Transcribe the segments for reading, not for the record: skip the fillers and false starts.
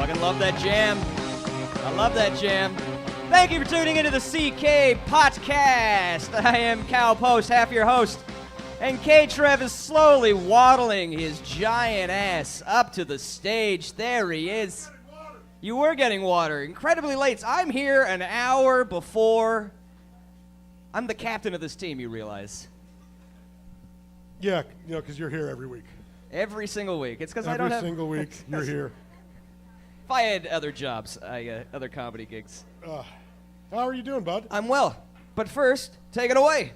Fucking love that jam. I love that jam. Thank you for tuning into the CK POTcast. I am Cal Post, half your host. And K-Trev is slowly waddling his giant ass up to the stage. There he is. You were getting water. Incredibly late. I'm here an hour before. I'm the captain of this team, you realize. Yeah, because you're here every week. Every single week. It's because I don't Every have... single week, you're here. If I had other jobs, other comedy gigs. How are you doing, bud? I'm well. But first, take it away.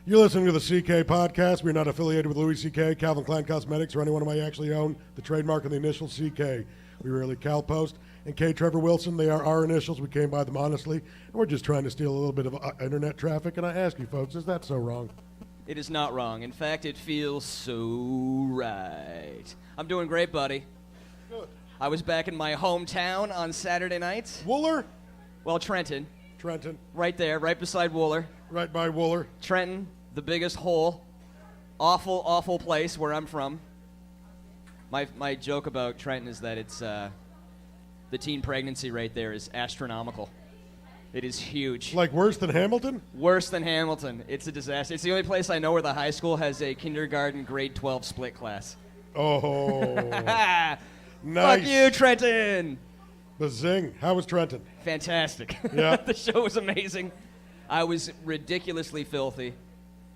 You're listening to the CK Podcast. We're not affiliated with Louis CK, Calvin Klein Cosmetics, or anyone who might actually own the trademark and the initial CK. We really Cal Post and K. Trevor Wilson. They are our initials. We came by them honestly. And we're just trying to steal a little bit of internet traffic. And I ask you, folks, is that so wrong? It is not wrong. In fact, it feels so right. I'm doing great, buddy. Good. I was back in my hometown on Saturday night. Wooler? Well, Trenton. Trenton. Right there, right beside Wooler. Right by Wooler. Trenton, the biggest hole. Awful, awful place where I'm from. My joke about Trenton is that it's the teen pregnancy rate there is astronomical. It is huge. Like worse than Hamilton? Worse than Hamilton. It's a disaster. It's the only place I know where the high school has a kindergarten grade 12 split class. Oh. Nice. Fuck you, Trenton. Bazing. How was Trenton? Fantastic. Yeah. The show was amazing. I was ridiculously filthy.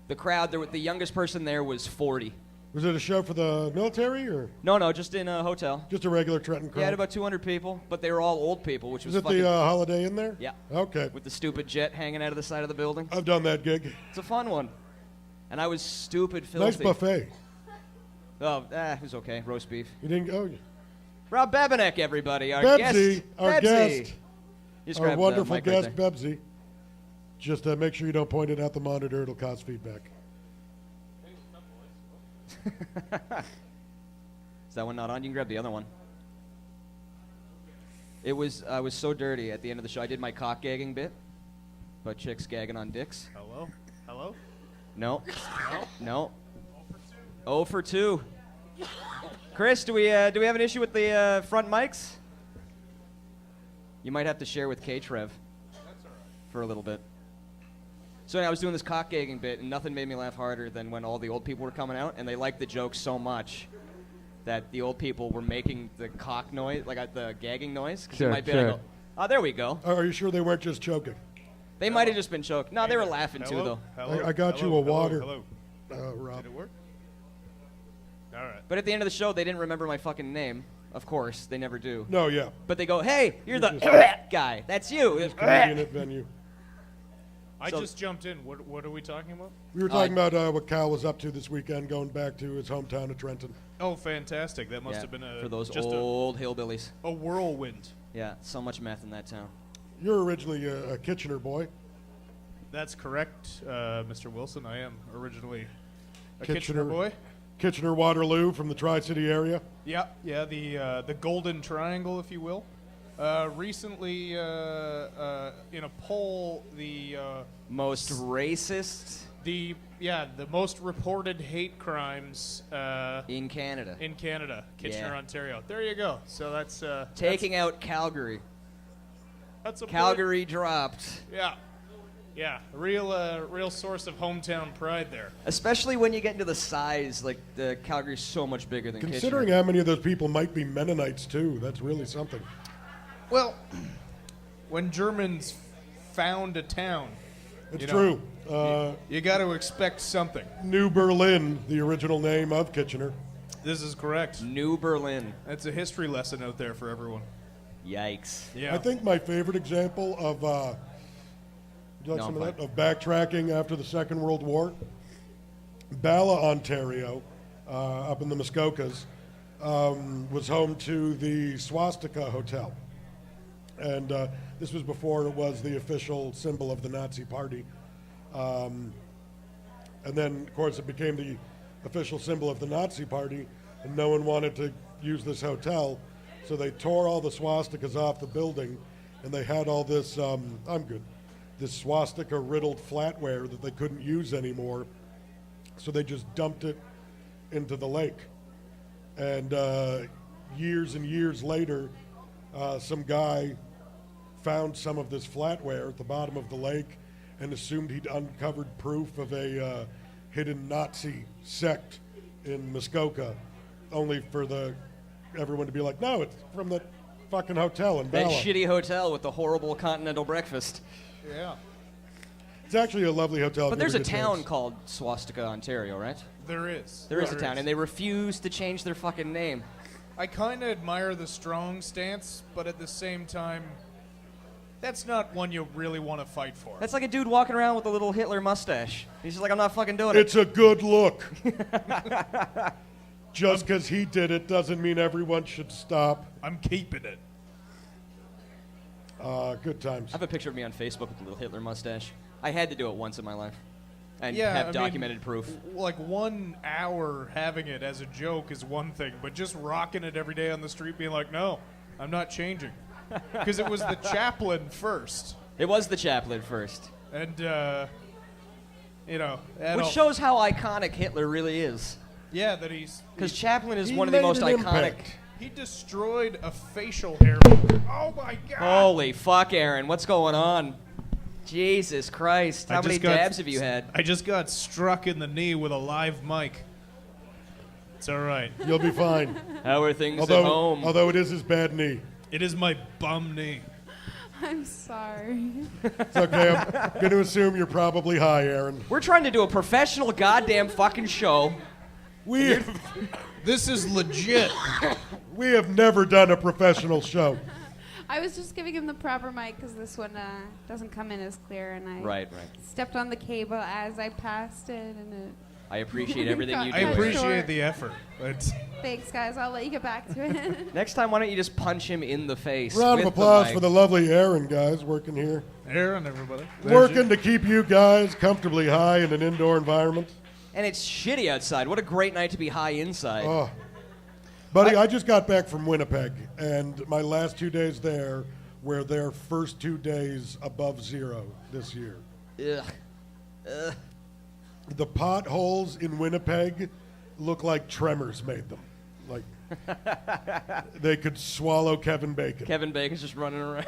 The crowd, the youngest person there was 40. Was it a show for the military or? No, just in a hotel. Just a regular Trenton crowd? Yeah, had about 200 people, but they were all old people, which was it fucking... the Holiday Inn there? Yeah. Okay. With the stupid jet hanging out of the side of the building. I've done that gig. It's a fun one. And I was stupid filthy. Nice buffet. Oh, it was okay. Roast beef. You didn't go? Rob Bebenek, everybody. Our Bebsy, guest. our Bebsy. guest. Just Our grab the wonderful mic right guest, there. Bebsy. Just make sure you don't point it at the monitor. It'll cause feedback. Is that one not on? You can grab the other one. I was so dirty at the end of the show. I did my cock gagging bit, but chicks gagging on dicks. Hello? Hello? No. No. 0 for 2. Chris, do we have an issue with the front mics? You might have to share with K-Trev. That's all right. For a little bit. So I was doing this cock gagging bit, and nothing made me laugh harder than when all the old people were coming out, and they liked the joke so much that the old people were making the cock noise, like the gagging noise. Sure, Like, sure. oh, there we go. Are you sure they weren't just choking? They might have just been choked. No, they were laughing too, Hello? though. Hello? I got you Hello? a water. Hello? Rob. Did it work? All right. But at the end of the show, they didn't remember my fucking name. Of course, they never do. No, yeah. But they go, hey, you're the just- guy. That's you. Comedian at venue. I So- just jumped in. What are we talking about? We were talking about what Cal was up to this weekend, going back to his hometown of Trenton. Oh, fantastic. That must Yeah, have been for those just old hillbillies. a whirlwind. Yeah, so much meth in that town. You're originally a Kitchener boy. That's correct, Mr. Wilson. I am originally a Kitchener. Kitchener boy. Kitchener Waterloo from the Tri-City area. Yeah, the Golden Triangle, if you will. Recently, in a poll, the Most racist most reported hate crimes in Canada. in Canada, Kitchener, Yeah. Ontario. There you go. So that's Taking out Calgary. that's a Calgary dropped. Yeah, real source of hometown pride there. Especially when you get into the size, like the Calgary's so much bigger than Considering Kitchener. how many of those people might be Mennonites, too, that's really something. Well, when Germans found a town, It's you know, true. you got to expect something. New Berlin, the original name of Kitchener. This is correct. New Berlin. That's a history lesson out there for everyone. Yikes. Yeah. I think my favorite example of, would you like No, some I'm of that? Of backtracking after the Second World War. Bala, Ontario, up in the Muskokas, was home to the Swastika Hotel. And this was before it was the official symbol of the Nazi Party. And then, of course, it became the official symbol of the Nazi Party, and no one wanted to use this hotel, so they tore all the swastikas off the building, and they had all this, this swastika-riddled flatware that they couldn't use anymore, so they just dumped it into the lake. And years and years later, some guy found some of this flatware at the bottom of the lake and assumed he'd uncovered proof of a hidden Nazi sect in Muskoka, only for everyone to be like, no, it's from the fucking hotel in That Bala. shitty hotel with the horrible continental breakfast. Yeah. It's actually a lovely hotel. But if you there's a ever get town chance. called Swastika, Ontario, right? There is. There is a town, and they refuse to change their fucking name. I kind of admire the strong stance, but at the same time, that's not one you really want to fight for. That's like a dude walking around with a little Hitler mustache. He's just like, I'm not fucking doing it. It's a good look. Just because he did it doesn't mean everyone should stop. I'm keeping it. Good times. I have a picture of me on Facebook with a little Hitler mustache. I had to do it once in my life. And Yeah, have I mean, documented proof. Like 1 hour having it as a joke is one thing, but just rocking it every day on the street being like, no, I'm not changing. Because it was the chaplain first. It was the chaplain first. And, you know. Which shows how iconic Hitler really is. Yeah, that he's... Because Chaplin is He one of the made most an iconic. impact. He destroyed a facial hair. Oh, my God. Holy fuck, Aaron. What's going on? Jesus Christ. How many dabs have you had? I just got struck in the knee with a live mic. It's all right. You'll be fine. How are things at home? Although it is his bad knee. It is my bum knee. I'm sorry. It's okay. I'm going to assume you're probably high, Aaron. We're trying to do a professional goddamn fucking show. This is legit. We have never done a professional show. I was just giving him the proper mic because this one doesn't come in as clear, and I Right. stepped on the cable as I passed it, and it. I appreciate everything you do. I Cut appreciate short. the effort. It's, Thanks, guys. I'll let you get back to it. Next time, why don't you just punch him in the face? Round of with applause mic? for the lovely Aaron, guys, working here. Aaron, everybody. Working to keep you guys comfortably high in an indoor environment. And it's shitty outside. What a great night to be high inside. Oh. Buddy, I just got back from Winnipeg, and my last 2 days there were their first 2 days above zero this year. Ugh. The potholes in Winnipeg look like Tremors made them. Like they could swallow Kevin Bacon. Kevin Bacon's just running around.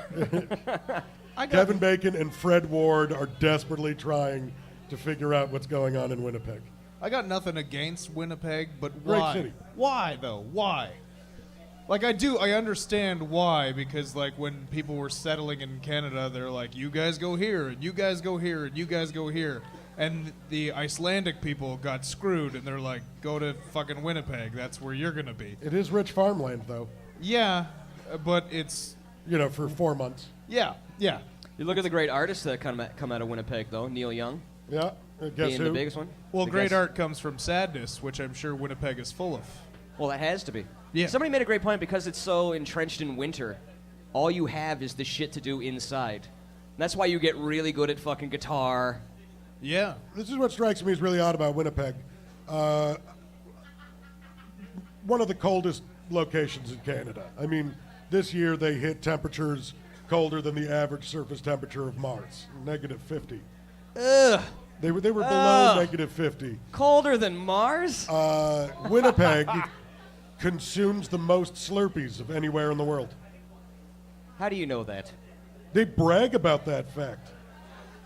Kevin Bacon and Fred Ward are desperately trying to figure out what's going on in Winnipeg. I got nothing against Winnipeg, but Great why? city. Why, though? Why? Like, I understand why, because, like, when people were settling in Canada, they're like, you guys go here, and you guys go here, and you guys go here. And the Icelandic people got screwed, and they're like, go to fucking Winnipeg. That's where you're going to be. It is rich farmland, though, Yeah, but it's... for 4 months. Yeah. You look at the great artists that come out of Winnipeg, though. Neil Young Yeah, guess being who? the biggest one. Well, The great guess- art comes from sadness, which I'm sure Winnipeg is full of. Well, it has to be. Yeah. Somebody made a great point because it's so entrenched in winter. All you have is the shit to do inside. And that's why you get really good at fucking guitar. Yeah. This is what strikes me as really odd about Winnipeg. One of the coldest locations in Canada. I mean, this year they hit temperatures colder than the average surface temperature of Mars, -50. Ugh. They were below -50. Colder than Mars? Winnipeg consumes the most Slurpees of anywhere in the world. How do you know that? They brag about that fact.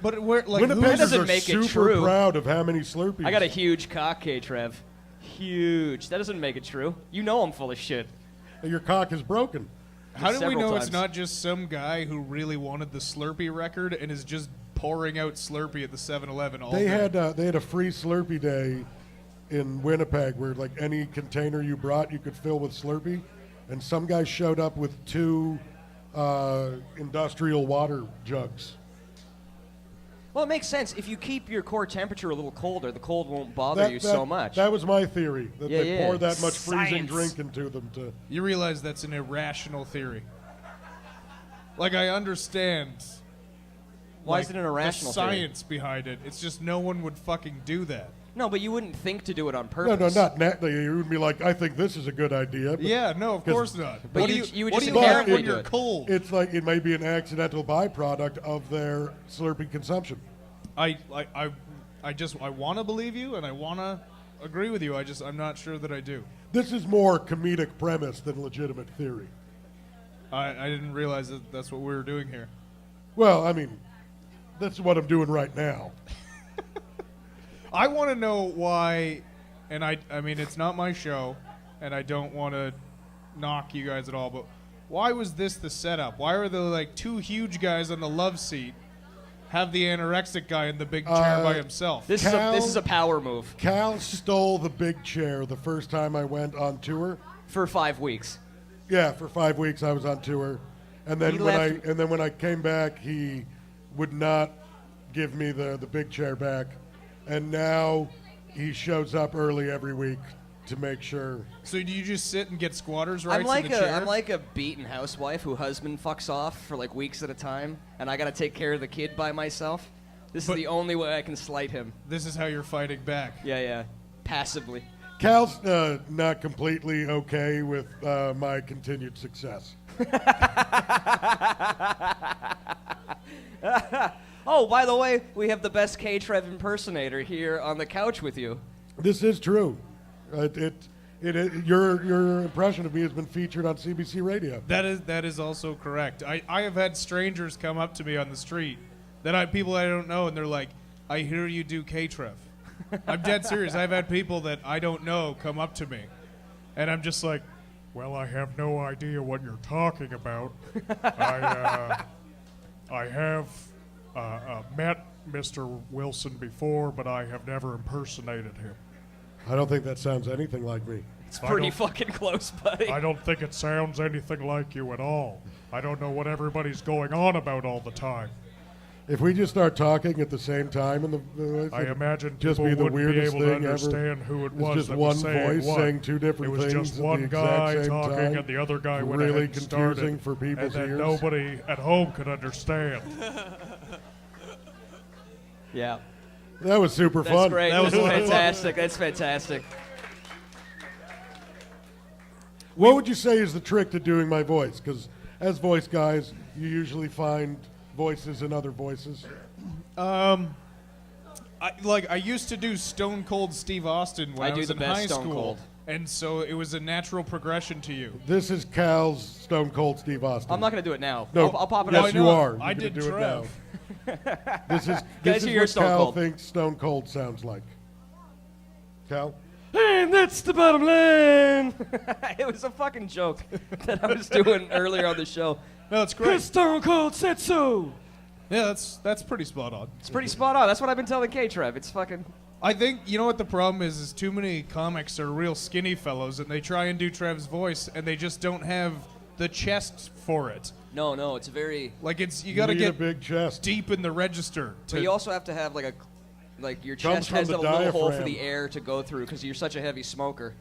But we're like, That Winnipeggers doesn't are make it super true. proud of how many Slurpees. I got a huge cock, Trev. Huge. That doesn't make it true. You know I'm full of shit. Your cock is broken. how do we several know times. it's not just some guy who really wanted the Slurpee record and is just pouring out Slurpee at the 7-Eleven all They day? had a free Slurpee day in Winnipeg where like any container you brought you could fill with Slurpee, and some guy showed up with 2 industrial water jugs. Well, it makes sense. If you keep your core temperature a little colder, the cold won't bother you so much. That was my theory, that Yeah, they yeah. pour that much freezing Science. drink into them to... You realize that's an irrational theory. Like, I understand. Why like, is it an irrational the theory? science behind it. It's just no one would fucking do that. No, but you wouldn't think to do it on No, purpose. not you would be like, I think this is a good idea. But Yeah, no, of 'cause- course not. But what you- do you would what just do you have inherently when do you're it. cold? It's like it may be an accidental byproduct of their Slurpee consumption. I want to believe you, and I want to agree with you. I'm not sure that I do. This is more comedic premise than legitimate theory. I didn't realize that's what we were doing here. Well, I mean, that's what I'm doing right now. I want to know why, and I mean, it's not my show, and I don't want to knock you guys at all, but why was this the setup? Why are the like two huge guys on the love seat have the anorexic guy in the big chair by himself? This is a power move. Cal stole the big chair the first time I went on tour. For 5 weeks. Yeah, for 5 weeks I was on tour, and then when I came back, he would not give me the big chair back, and now he shows up early every week to make sure. So do you just sit and get squatters rights I'm in the chair? I'm like a beaten housewife who husband fucks off for like weeks at a time, and I gotta take care of the kid by myself. This is the only way I can slight him. This is how you're fighting back. Yeah. Passively. Cal's not completely okay with my continued success. Oh, by the way, we have the best K-Trev impersonator here on the couch with you. This is true. Your impression of me has been featured on CBC Radio. That is also correct. I have had strangers come up to me on the street people I don't know, and they're like, "I hear you do K-Trev." I'm dead serious. I've had people that I don't know come up to me, and I'm just like, "Well, I have no idea what you're talking about. I have met Mr. Wilson before, but I have never impersonated him." I don't think that sounds anything like me. It's pretty fucking close, buddy. I don't think it sounds anything like you at all. I don't know what everybody's going on about all the time. If we just start talking at the same time, I imagine just people be the wouldn't be weirdest able to thing understand ever. who it It's was just that one was saying voice what. saying two different things. It was just at one the guy exact same talking, time. and the other guy went Really ahead and started, confusing for people's and then ears. nobody at home could understand. Yeah. That was super That's fun. great. That was fantastic. That's fantastic. What would you say is the trick to doing my voice? Because as voice guys, you usually find voices in other voices. I used to do Stone Cold Steve Austin when I was in high Stone school, Cold. and so it was a natural progression to you. This is Cal's Stone Cold Steve Austin. I'm not going to do it now. No, I'll pop it yes, up. you are. I You're did gonna do Trev. it now. This is Guys, hear your what Stone Cal Cold. thinks Stone Cold sounds like. Cal? And that's the bottom line. It was a fucking joke that I was doing earlier on the show. No, it's great. Stone Cold said so. Yeah, that's pretty spot on. It's pretty spot on. That's what I've been telling K-Trev. It's fucking... I think, you know what the problem is too many comics are real skinny fellows, and they try and do Trev's voice, and they just don't have the chest for it. No, it's very... Like, you gotta need get a big chest. deep in the register. But you also have to have your Comes chest from has the a little hole for diaphragm. the air to go through because you're such a heavy smoker.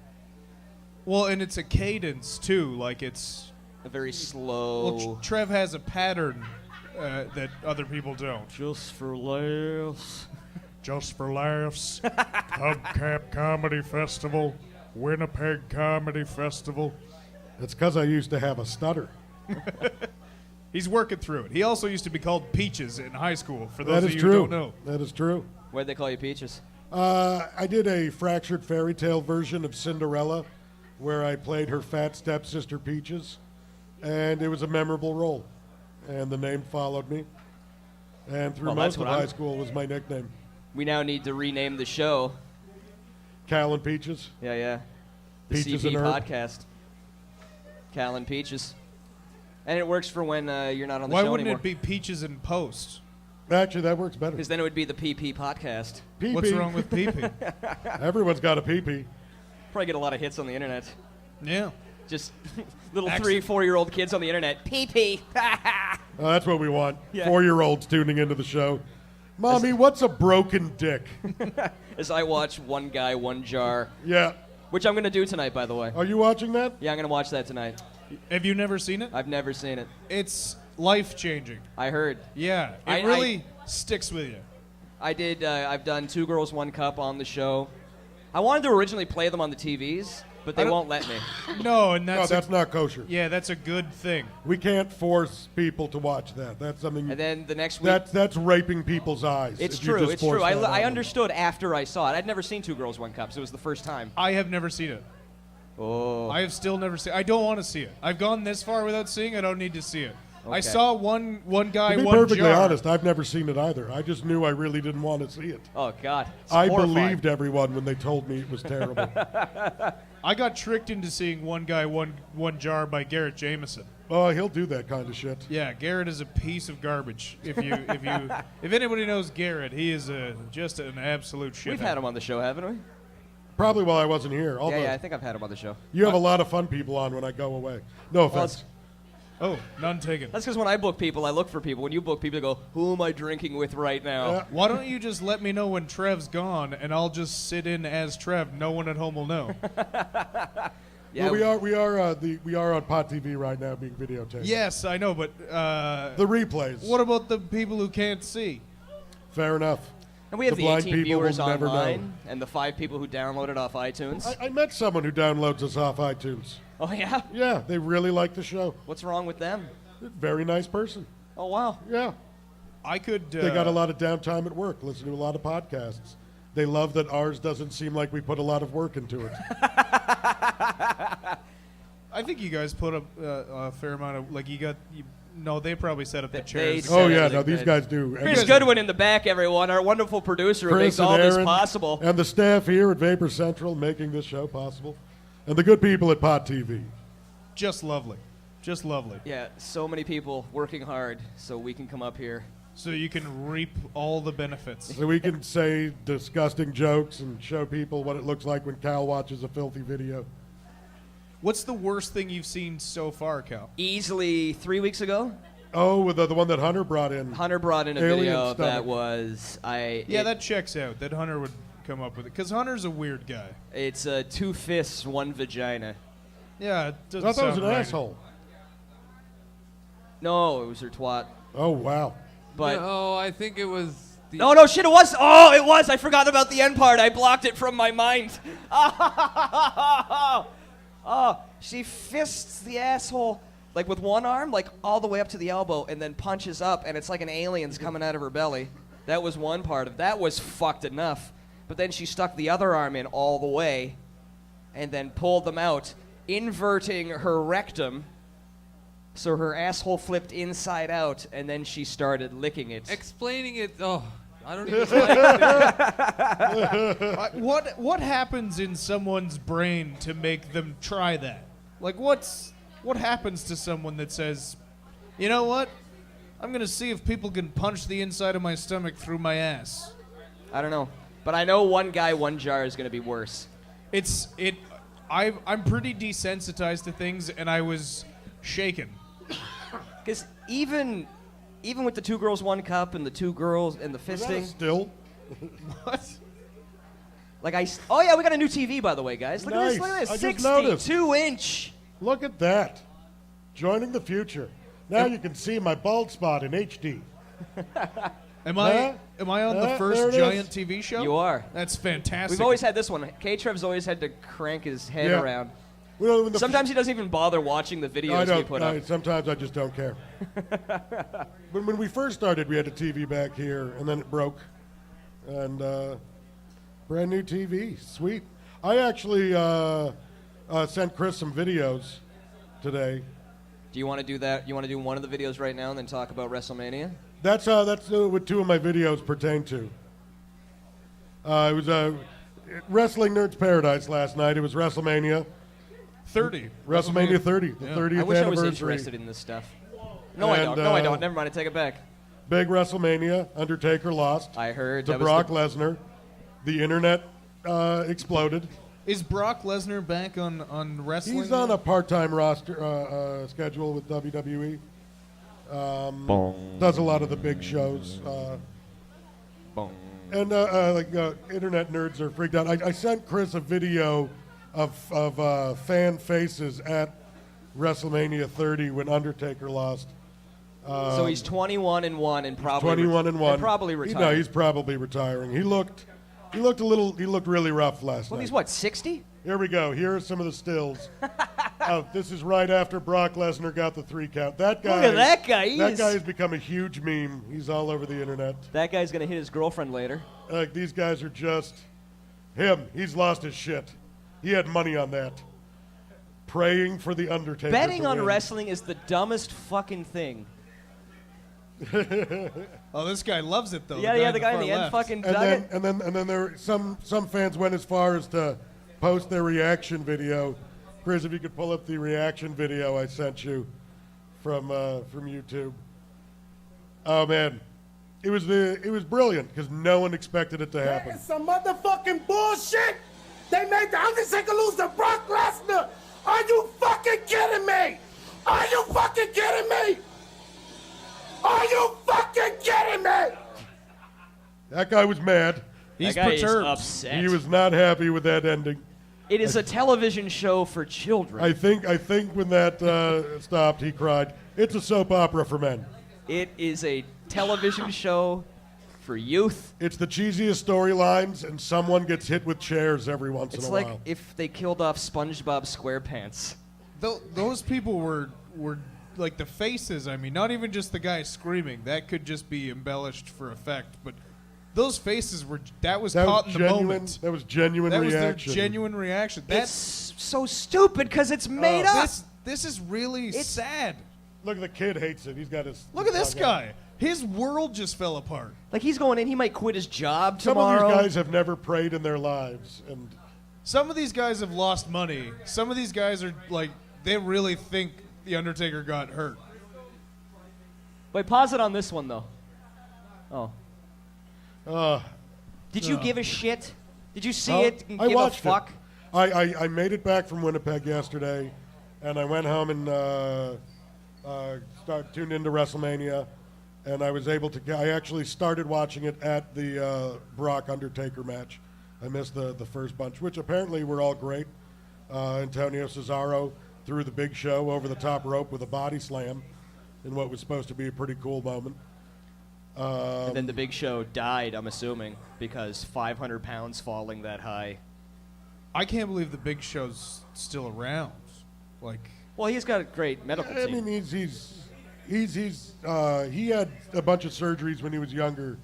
Well, and it's a cadence, too. Like, it's... A very slow... Well, Trev has a pattern that other people don't. Just for laughs. Just for Laughs, Hubcap Comedy Festival, Winnipeg Comedy Festival. It's because I used to have a stutter. He's working through it. He also used to be called Peaches in high school, for That those is of you true. who don't know. That is true. Why'd they call you Peaches? I did a fractured fairy tale version of Cinderella where I played her fat stepsister Peaches, and it was a memorable role. And the name followed me. And through Well, that's most of what I'm- high school was my nickname. We now need to rename the show. Cal and Peaches. Yeah. The Peaches CP and Herb. Podcast. Cal and Peaches. And it works for when you're not on the Why show wouldn't anymore. it be Peaches in Post? Actually, that works better. Because then it would be the PP Podcast. Pee-pee. What's wrong with pee-pee? Everyone's got a pee-pee. Probably get a lot of hits on the internet. Yeah. Just little Actually- 3-4-year-old kids on the internet. PP. That's what we want. Yeah. 4-year-olds tuning into the show. Mommy, what's a broken dick? As I watch One Guy, One Jar. Yeah. Which I'm going to do tonight, by the way. Are you watching that? Yeah, I'm going to watch that tonight. Have you never seen it? I've never seen it. It's life-changing. I heard. Yeah. I- It really sticks with you. I did. I've done Two Girls, One Cup on the show. I wanted to originally play them on the TVs, but they I don't- won't let me. No, and No, that's not kosher. Yeah, that's a good thing. We can't force people to watch that. That's something. And then the next week, That's raping people's eyes. it's if you true. just It's force true. that on I them. understood after I saw it. I'd never seen Two Girls, One Cup, so it was the first time. I have never seen it. Oh. I have still never seen. I don't want to see it. I've gone this far without seeing it. I don't need to see it. I Okay. saw one guy, To be one perfectly jar. honest, I've never seen it either. I just knew I really didn't want to see it. Oh, God. It's I horrifying. believed everyone when they told me it was terrible. I got tricked into seeing one guy, one jar by Garrett Jameson. Oh, he'll do that kind of shit. Yeah, Garrett is a piece of garbage. If anybody knows Garrett, he is just an absolute shit. We've had him on the show, haven't we? Probably while I wasn't here. Although Yeah, I think I've had him on the show. you have a lot of fun people on when I go away. No offense. Oh, none taken. That's because when I book people, I look for people. When you book people, you go, who am I drinking with right now? Yeah. Why don't you just let me know when Trev's gone, and I'll just sit in as Trev. No one at home will know. Yeah, Well, we are on Pot TV right now being videotaped. Yes, I know, but The replays. what about the people who can't see? Fair enough. and we have the the blind 18 people will viewers never know. online and the 5 people who download it off iTunes. I met someone who downloads us off iTunes. Oh, yeah? Yeah, they really like the show. What's wrong with them? Very nice person. Oh, wow. Yeah. I could. They got a lot of downtime at work, listen to a lot of podcasts. They love that ours doesn't seem like we put a lot of work into it. I think you guys put up a fair amount of No, they probably set up the They chairs. set Oh, everything yeah, no, these good. guys do. And Chris Goodwin in the back, everyone, our wonderful producer who makes Chris and all this Aaron possible. And the staff here at Vapor Central making this show possible. And the good people at Pot TV. Just lovely. Just lovely. Yeah, so many people working hard so we can come up here. So you can reap all the benefits. So we can say disgusting jokes and show people what it looks like when Cal watches a filthy video. What's the worst thing you've seen so far, Cal? Easily 3 weeks ago, Oh, with the one that Hunter brought in. Hunter brought in a Alien video stomach. that was That checks out. That Hunter would come up with it. Because Hunter's a weird guy. It's 2 fists, 1 vagina. Yeah, it doesn't I thought it was sound an right. asshole. No, it was her twat. Oh, wow. But No, I think it was. no, shit, it was. Oh, it was. I forgot about the end part. I blocked it from my mind. Oh, she fists the asshole like with one arm, like all the way up to the elbow, and then punches up, and it's like an alien's coming out of her belly. That was one part of that was fucked enough. But then she stuck the other arm in all the way, and then pulled them out, inverting her rectum. So her asshole flipped inside out, and then she started licking it. Explaining it. Oh, I don't even like it. What happens in someone's brain to make them try that? Like, what happens to someone that says, you know what? I'm going to see if people can punch the inside of my stomach through my ass. I don't know. But I know one guy, one jar is going to be worse. I'm pretty desensitized to things, and I was shaken. Because even with the 2 girls, 1 cup, and the 2 girls and the Is that fisting, still? What? like oh yeah, we got a new TV by the way, guys. Look Nice. at this, I just noticed. 62-inch. Look at that. Joining the future. Now you can see my bald spot in HD. Am I on the there first it is. giant TV show? You are. That's fantastic. We've always had this one. K-Trev's always had to crank his head Yeah. around. We don't even Sometimes he doesn't even bother watching the videos I we don't. put up. Sometimes I just don't care. But when we first started, we had a TV back here, and then it broke. And brand new TV, sweet. I actually sent Chris some videos today. Do you want to do that? You want to do one of the videos right now and then talk about WrestleMania? That's what 2 of my videos pertain to. It was Wrestling Nerds Paradise last night. It was WrestleMania. 30. WrestleMania 30, the Yeah. 30th I wish I was anniversary. interested in this stuff. No, I don't. No, I don't. Never mind. I take it back. Big WrestleMania. Undertaker lost I heard to that was Brock the- Lesnar. The internet exploded. Is Brock Lesnar back on wrestling? He's on a part-time roster schedule with WWE. Does a lot of the big shows. And internet nerds are freaked out. I sent Chris a video of fan faces at WrestleMania 30 when Undertaker lost. So he's 21-1 and probably 21-1. and probably No, retired. he's probably retiring. He looked really rough last Well, night. he's what, 60? Here we go. Here are some of the stills. This is right after Brock Lesnar got the 3 count. That guy. Look at that guy. That guy has become a huge meme. He's all over the internet. That guy's gonna hit his girlfriend later. Like these guys are just him. He's lost his shit. He had money on that. praying for the Undertaker. Betting to on win. wrestling is the dumbest fucking thing. Oh, this guy loves it though. Yeah, the guy in far the end left. fucking And dug then, it. and then there some fans went as far as to post their reaction video. Chris, if you could pull up the reaction video I sent you from YouTube. Oh man, it was brilliant because no one expected it to happen. It's some motherfucking bullshit. They made the Undertaker lose to Brock Lesnar. Are you fucking kidding me? Are you fucking kidding me? Are you fucking kidding me? That guy was mad. He's That guy is perturbed. upset. He was not happy with that ending. It is a television show for children. I think when that stopped, he cried. It's a soap opera for men. It is a television show for youth. It's the cheesiest storylines, and someone gets hit with chairs every once It's in a like while. if they killed off SpongeBob SquarePants. Those people were like the faces. I mean, not even just the guy screaming. That could just be embellished for effect. But those faces were that was caught in the moment. That was genuine That was their reaction. genuine reaction. It's so stupid because it's made up. This is really sad. Look, the kid hates it. He's got his. Look at this tongue out. guy. His world just fell apart. Like he's going in, he might quit his job Some tomorrow. of these guys have never prayed in their lives, and Some of these guys have lost money. Some of these guys are like they really think the Undertaker got hurt. Wait, pause it on this one though. Oh. Did you give a shit? Did you see it and I give watched a fuck? it. I made it back from Winnipeg yesterday, and I went home and tuned into WrestleMania, and I was able to. I actually started watching it at the Brock Undertaker match. I missed the first bunch, which apparently were all great. Antonio Cesaro threw the Big Show over the top rope with a body slam in what was supposed to be a pretty cool moment. And then the Big Show died, I'm assuming, because 500 pounds falling that high. I can't believe the Big Show's still around. Like, Well, he's got a great medical I team. mean, he had a bunch of surgeries when he was younger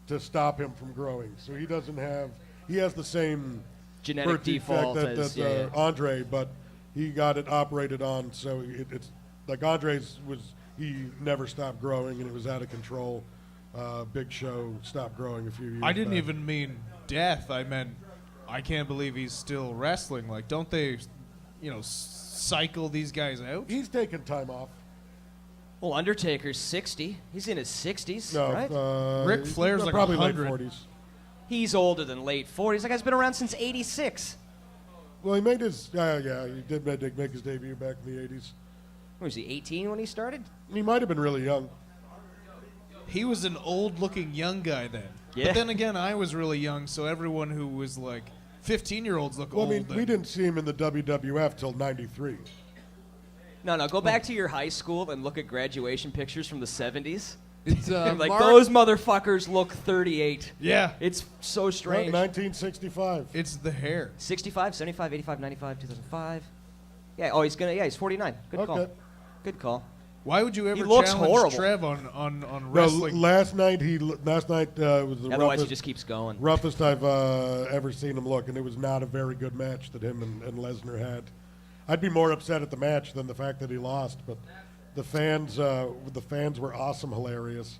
to stop him from growing. So he doesn't have. He has the same Genetic birth default defect as that Andre, but he got it operated on. So it's like Andre's was. He never stopped growing, and it was out of control. Big Show stopped growing a few years. I didn't back. even mean death. I meant I can't believe he's still wrestling. Like, don't they, cycle these guys out? He's taking time off. Well, Undertaker's 60. He's in his 60s, No, right? Ric Flair's like probably 100. late 40s. He's older than late 40s. That guy's been around since 86. Well, he made his. He did make his debut back in the 80s. Was he 18 when he started? He might have been really young. He was an old-looking young guy then. Yeah. But then again, I was really young, so everyone who was like 15-year-olds look Well, old. I mean, then. we didn't see him in the WWF till '93. No, go back to your high school and look at graduation pictures from the 70s. It's Like, Mark, those motherfuckers look 38. Yeah. It's so strange. 1965. It's the hair. 65, 75, 85, 95, 2005. Yeah, he's 49. Good call. Okay. Good call. Why would you ever looks challenge horrible. Trev on No, wrestling? last night was the Otherwise, he just keeps going. roughest I've ever seen him look, and it was not a very good match that him and Lesnar had. I'd be more upset at the match than the fact that he lost, but the fans were awesome, hilarious.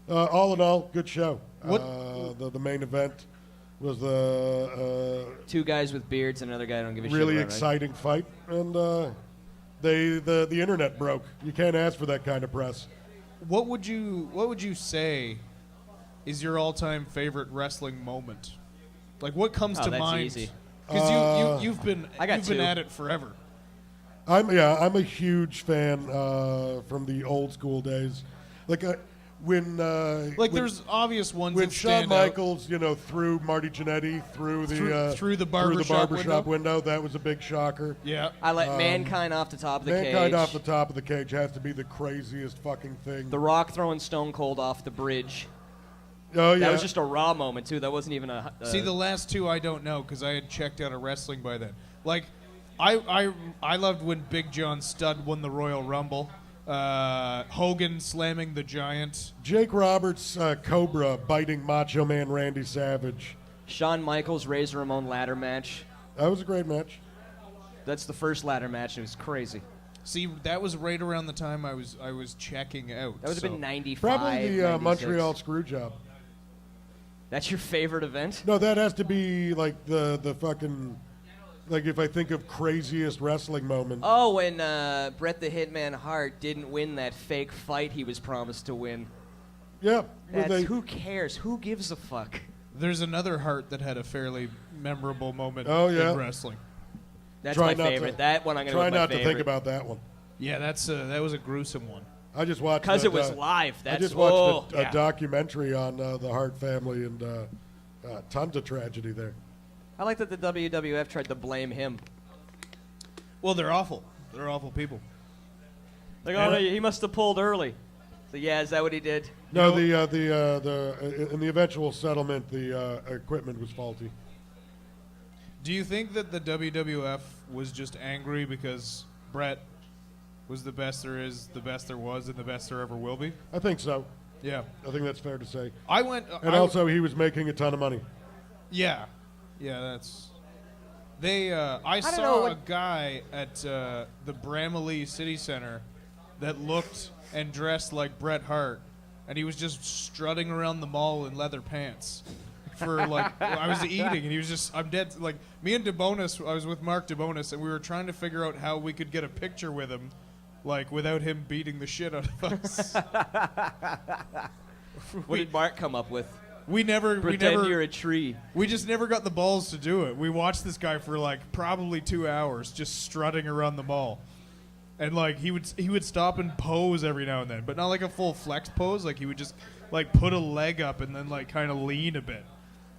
All in all, good show. What- The main event was the Two guys with beards and another guy I don't give a shit really about, right? exciting fight, and the internet broke. You can't ask for that kind of press. What would you say is your all-time favorite wrestling moment? Like, what comes Oh, to that's mind? easy. Because you've been I got you've been two. at it forever. I'm a huge fan from the old school days. Like when There's obvious ones when that Shawn stand out. Michaels, threw Marty Jannetty through Through the barbershop window, that was a big shocker. Yeah. I let Mankind off the top of the Mankind cage. off the top of the cage has to be the craziest fucking thing. The Rock throwing Stone Cold off the bridge. Oh yeah, That was just a Raw moment, too. That wasn't even a... See, the last two I don't know because I had checked out of wrestling by then. Like, I loved when Big John Studd won the Royal Rumble. Hogan slamming the Giant. Jake Roberts Cobra biting Macho Man Randy Savage. Shawn Michaels, Razor Ramon ladder match. That was a great match. That's the first ladder match. It was crazy. See, that was right around the time I was checking out. That would have been 95. Probably the 96. Montreal Screwjob. That's your favorite event? No, that has to be like the fucking, like if I think of craziest wrestling moment. Oh, when Bret the Hitman Hart didn't win that fake fight he was promised to win. Yeah. Who cares? Who gives a fuck? There's another Hart that had a fairly memorable moment in wrestling. That's my favorite. That one I'm going to try with my not favorite. to think about that one. Yeah, that was a gruesome one. I just watched because it was live. I just watched a documentary on the Hart family and tons of tragedy there. I like that the WWF tried to blame him. Well, they're awful. They're awful people. Like, oh, no, he must have pulled early. So yeah, is that what he did? No, in the eventual settlement, the equipment was faulty. Do you think that the WWF was just angry because Bret was the best there is, the best there was, and the best there ever will be? I think so. Yeah. I think that's fair to say. And he was making a ton of money. Yeah. Yeah, that's... I saw a guy at the Bramalea City Center that looked and dressed like Bret Hart, and he was just strutting around the mall in leather pants. For like, I was eating, and he was just, I'm dead. Like, me and DeBonis, I was with Mark DeBonis, and we were trying to figure out how we could get a picture with him, like, without him beating the shit out of us. What did Mark come up with? We never you're a tree. We just never got the balls to do it. We watched this guy for like probably 2 hours just strutting around the mall. And like he would stop and pose every now and then, but not like a full flex pose. Like he would just like put a leg up and then like kind of lean a bit.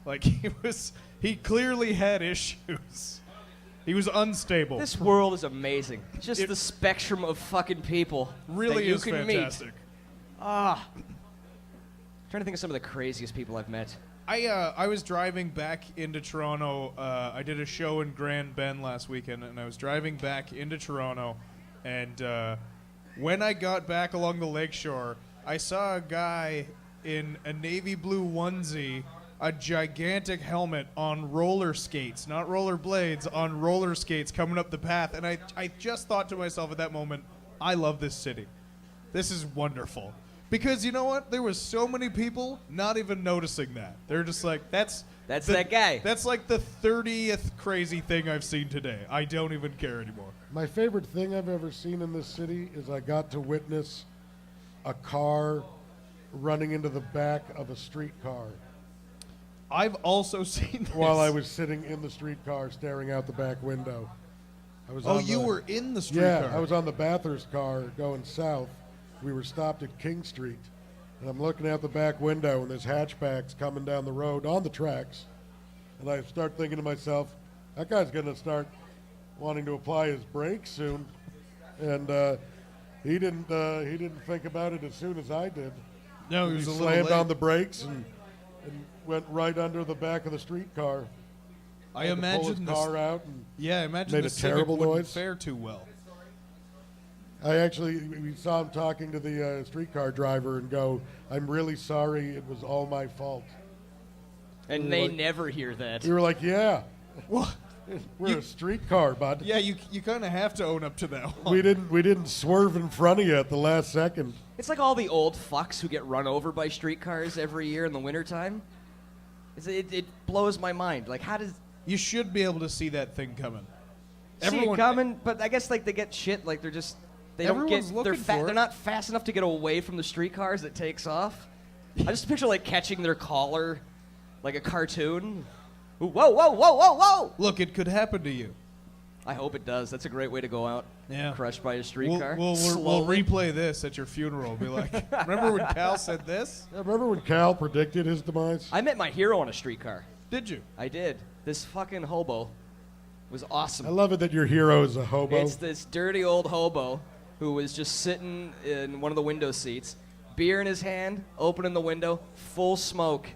Like he clearly had issues. He was unstable. This world is amazing. Just the spectrum of fucking people really that you is can fantastic. Meet. Trying to think of some of the craziest people I've met. I was driving back into Toronto. I did a show in Grand Bend last weekend, and I was driving back into Toronto. And when I got back along the lakeshore, I saw a guy in a navy blue onesie, a gigantic helmet on roller skates, not roller blades, on roller skates coming up the path. And I just thought to myself at that moment, I love this city. This is wonderful. Because you know what? There was so many people not even noticing that. They're just like, that's that guy. That's like the 30th crazy thing I've seen today. I don't even care anymore. My favorite thing I've ever seen in this city is I got to witness a car running into the back of a streetcar. I've also seen this. While I was sitting in the streetcar staring out the back window. You were in the streetcar? Yeah, I was on the Bathurst car going south. We were stopped at King Street, and I'm looking out the back window, and there's hatchbacks coming down the road on the tracks. And I start thinking to myself, that guy's going to start wanting to apply his brakes soon. And he didn't think about it as soon as I did. No, he was a little slammed late. on the brakes and went right under the back of the streetcar. I imagine pull his car out and I imagine made the a Civic terrible wouldn't noise. fare too well. We saw him talking to the streetcar driver and go, "I'm really sorry, it was all my fault." And they never hear that. We were like, "Yeah, What? we're a streetcar, bud." Yeah, you kind of have to own up to that one. We didn't swerve in front of you at the last second. It's like all the old fucks who get run over by streetcars every year in the wintertime. It blows my mind. Like, how does... You should be able to see that thing coming. See it coming, but I guess like they get shit, like they're just... Everyone's looking for it. They're not fast enough to get away from the streetcar as it takes off. I just picture like catching their collar like a cartoon. Ooh, whoa, whoa, whoa, whoa, whoa! Look, it could happen to you. I hope it does. That's a great way to go out. Yeah. Crushed by a streetcar. We'll Slowly. replay this at your funeral. Be like, remember when Cal said this? Yeah, remember when Cal predicted his demise? I met my hero on a streetcar. Did you? I did. This fucking hobo was awesome. I love it that your hero is a hobo. It's this dirty old hobo who was just sitting in one of the window seats, beer in his hand, opening the window, full smoke.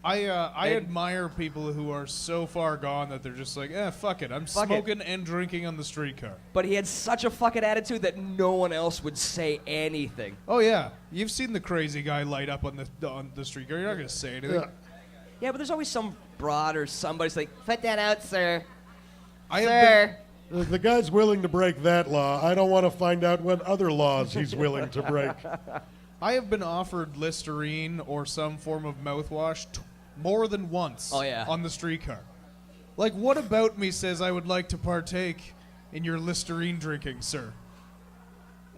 I admire people who are so far gone that they're just like, fuck it. I'm smoking and drinking on the streetcar. But he had such a fucking attitude that no one else would say anything. Oh, yeah. You've seen the crazy guy light up on the streetcar. You're not going to say anything. Yeah. Yeah, but there's always some broad or somebody's like, put that out, sir. Sir. If the guy's willing to break that law, I don't want to find out what other laws he's willing to break. I have been offered Listerine or some form of mouthwash more than once on the streetcar. Like, what about me says I would like to partake in your Listerine drinking, sir?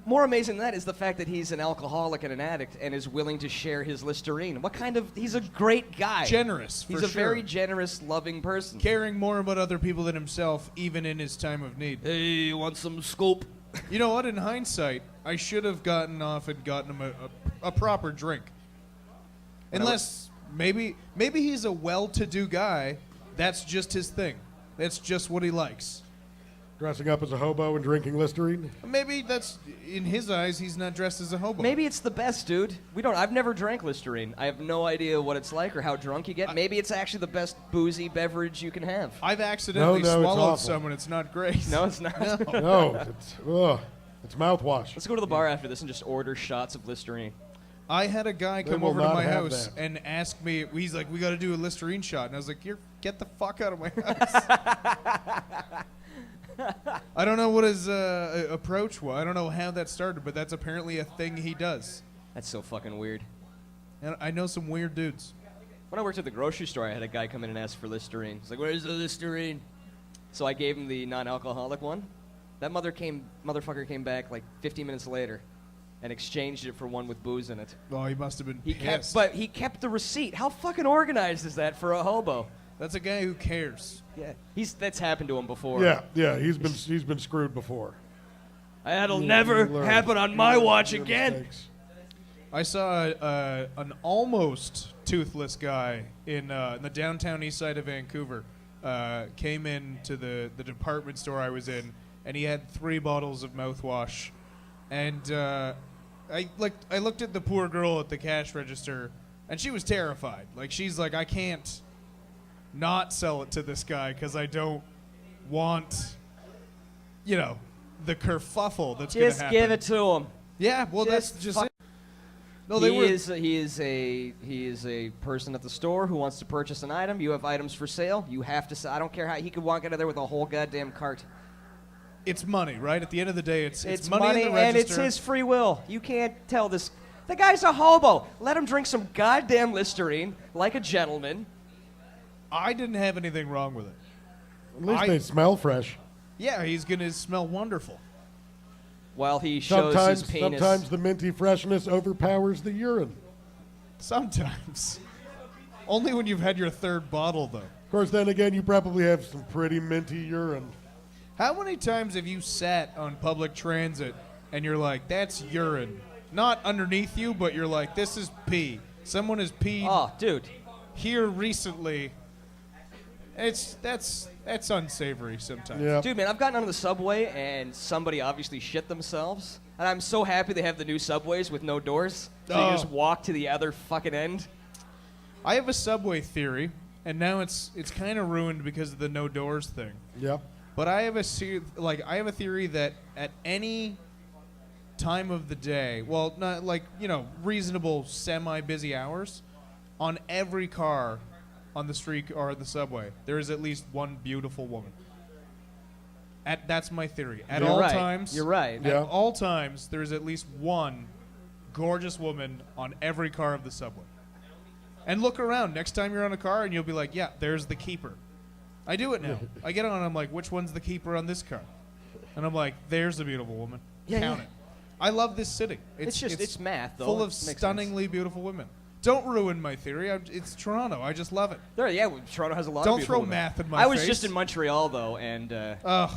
More amazing than that is the fact that he's an alcoholic and an addict and is willing to share his Listerine. He's a great guy. Generous, for He's a sure. very generous, loving person. Caring more about other people than himself, even in his time of need. Hey, you want some scoop? You know what? In hindsight, I should have gotten off and gotten him a proper drink. Unless, maybe he's a well-to-do guy. That's just his thing. That's just what he likes. Dressing up as a hobo and drinking Listerine? Maybe that's, in his eyes, he's not dressed as a hobo. Maybe it's the best, dude. I've never drank Listerine. I have no idea what it's like or how drunk you get. Maybe it's actually the best boozy beverage you can have. I've accidentally it's swallowed awful. some and it's not great. No, it's not. No, it's mouthwash. Let's go to the bar after this and just order shots of Listerine. I had a guy come will over to not my have house that. and ask me, he's like, we got to do a Listerine shot. And I was like, get the fuck out of my house. I don't know what his approach was. I don't know how that started, but that's apparently a thing he does. That's so fucking weird. And I know some weird dudes. When I worked at the grocery store, I had a guy come in and ask for Listerine. He's like, where's the Listerine? So I gave him the non-alcoholic one. That motherfucker came back like 15 minutes later and exchanged it for one with booze in it. Oh, he must have been He pissed. kept the receipt. How fucking organized is that for a hobo? That's a guy who cares. Yeah, that's happened to him before. Yeah, he's been screwed before. That'll You never learn. happen on You my learn watch your again. mistakes. I saw an almost toothless guy in the downtown east side of Vancouver. Came into the department store I was in, and he had 3 bottles of mouthwash. And I looked at the poor girl at the cash register, and she was terrified. Like, she's like, I can't not sell it to this guy because I don't want, the kerfuffle that's going to Just happen. give it to him. Yeah, well, that's Just just fuck- it. No, they were. He is a person at the store who wants to purchase an item. You have items for sale. You have to sell. I don't care how he could walk out of there with a whole goddamn cart. It's money, right? At the end of the day, it's money in the and it's register. his free will. You can't tell this. The guy's a hobo. Let him drink some goddamn Listerine like a gentleman. I didn't have anything wrong with it. At least they smell fresh. Yeah, he's gonna smell wonderful. While he shows his penis. Sometimes the minty freshness overpowers the urine. Sometimes. Only when you've had your 3rd bottle, though. Of course, then again, you probably have some pretty minty urine. How many times have you sat on public transit and you're like, that's urine? Not underneath you, but you're like, this is pee. Someone has peed Oh, dude. here recently. That's unsavory sometimes. Yeah. Dude, man, I've gotten on the subway and somebody obviously shit themselves. And I'm so happy they have the new subways with no doors. So you Oh. just walk to the other fucking end. I have a subway theory, and now it's kind of ruined because of the no doors thing. Yeah. But I have a theory that at any time of the day, well, not reasonable semi-busy hours, on every car on the street or the subway, there is at least one beautiful woman. That's my theory. At You're all right. times, You're right. Yeah. At all times, there is at least one gorgeous woman on every car of the subway. And look around next time you're on a car, and you'll be like, "Yeah, there's the keeper." I do it now. I get on, and I'm like, "Which one's the keeper on this car?" And I'm like, "There's the beautiful woman. Yeah, Count yeah. it." I love this city. It's math, though. Full It of makes stunningly beautiful women. Don't ruin my theory. It's Toronto. I just love it. Toronto has a lot Don't of beautiful throw women. math in my I was face. just in Montreal, though, and... Ugh.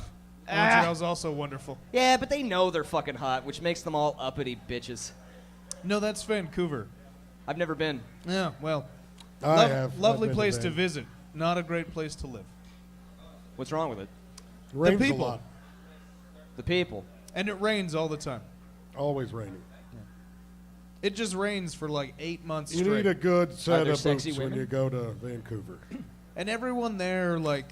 Montreal's also wonderful. yeah, but they know they're fucking hot, which makes them all uppity bitches. No, that's Vancouver. I've never been. Yeah, well, I have. I've lovely been place to Van. visit. Not a great place to live. What's wrong with it? Rains people. a lot. The people. And it rains all the time. Always raining. It just rains for like 8 months You straight. need a good set there of boots sexy when women? you go to Vancouver. And everyone there, like,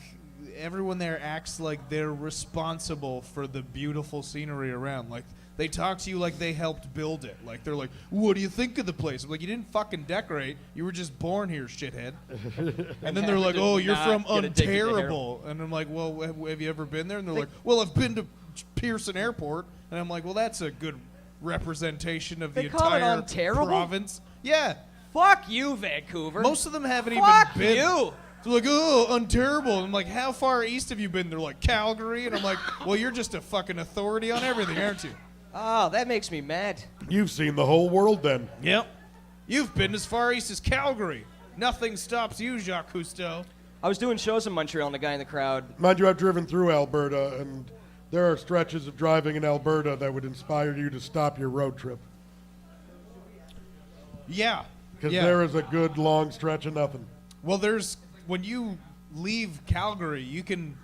everyone there acts like they're responsible for the beautiful scenery around. Like, they talk to you like they helped build it. Like, they're like, what do you think of the place? I'm like, you didn't fucking decorate. You were just born here, shithead. And then they're like, oh, you're from Unterrible. And I'm like, well, have you ever been there? And they're like, well, I've been to Pearson Airport. And I'm like, well, that's a good representation of the entire province. Yeah. Fuck you, Vancouver. Most of them haven't even Fuck been. you. They're like, oh, Unterrible. And I'm like, how far east have you been? They're like, Calgary. And I'm like, well, you're just a fucking authority on everything, aren't you? Oh, that makes me mad. You've seen the whole world then. Yep. You've been as far east as Calgary. Nothing stops you, Jacques Cousteau. I was doing shows in Montreal, and the guy in the crowd. Mind you, I've driven through Alberta, and there are stretches of driving in Alberta that would inspire you to stop your road trip. Yeah. Because there is a good long stretch of nothing. Well, when you leave Calgary, you can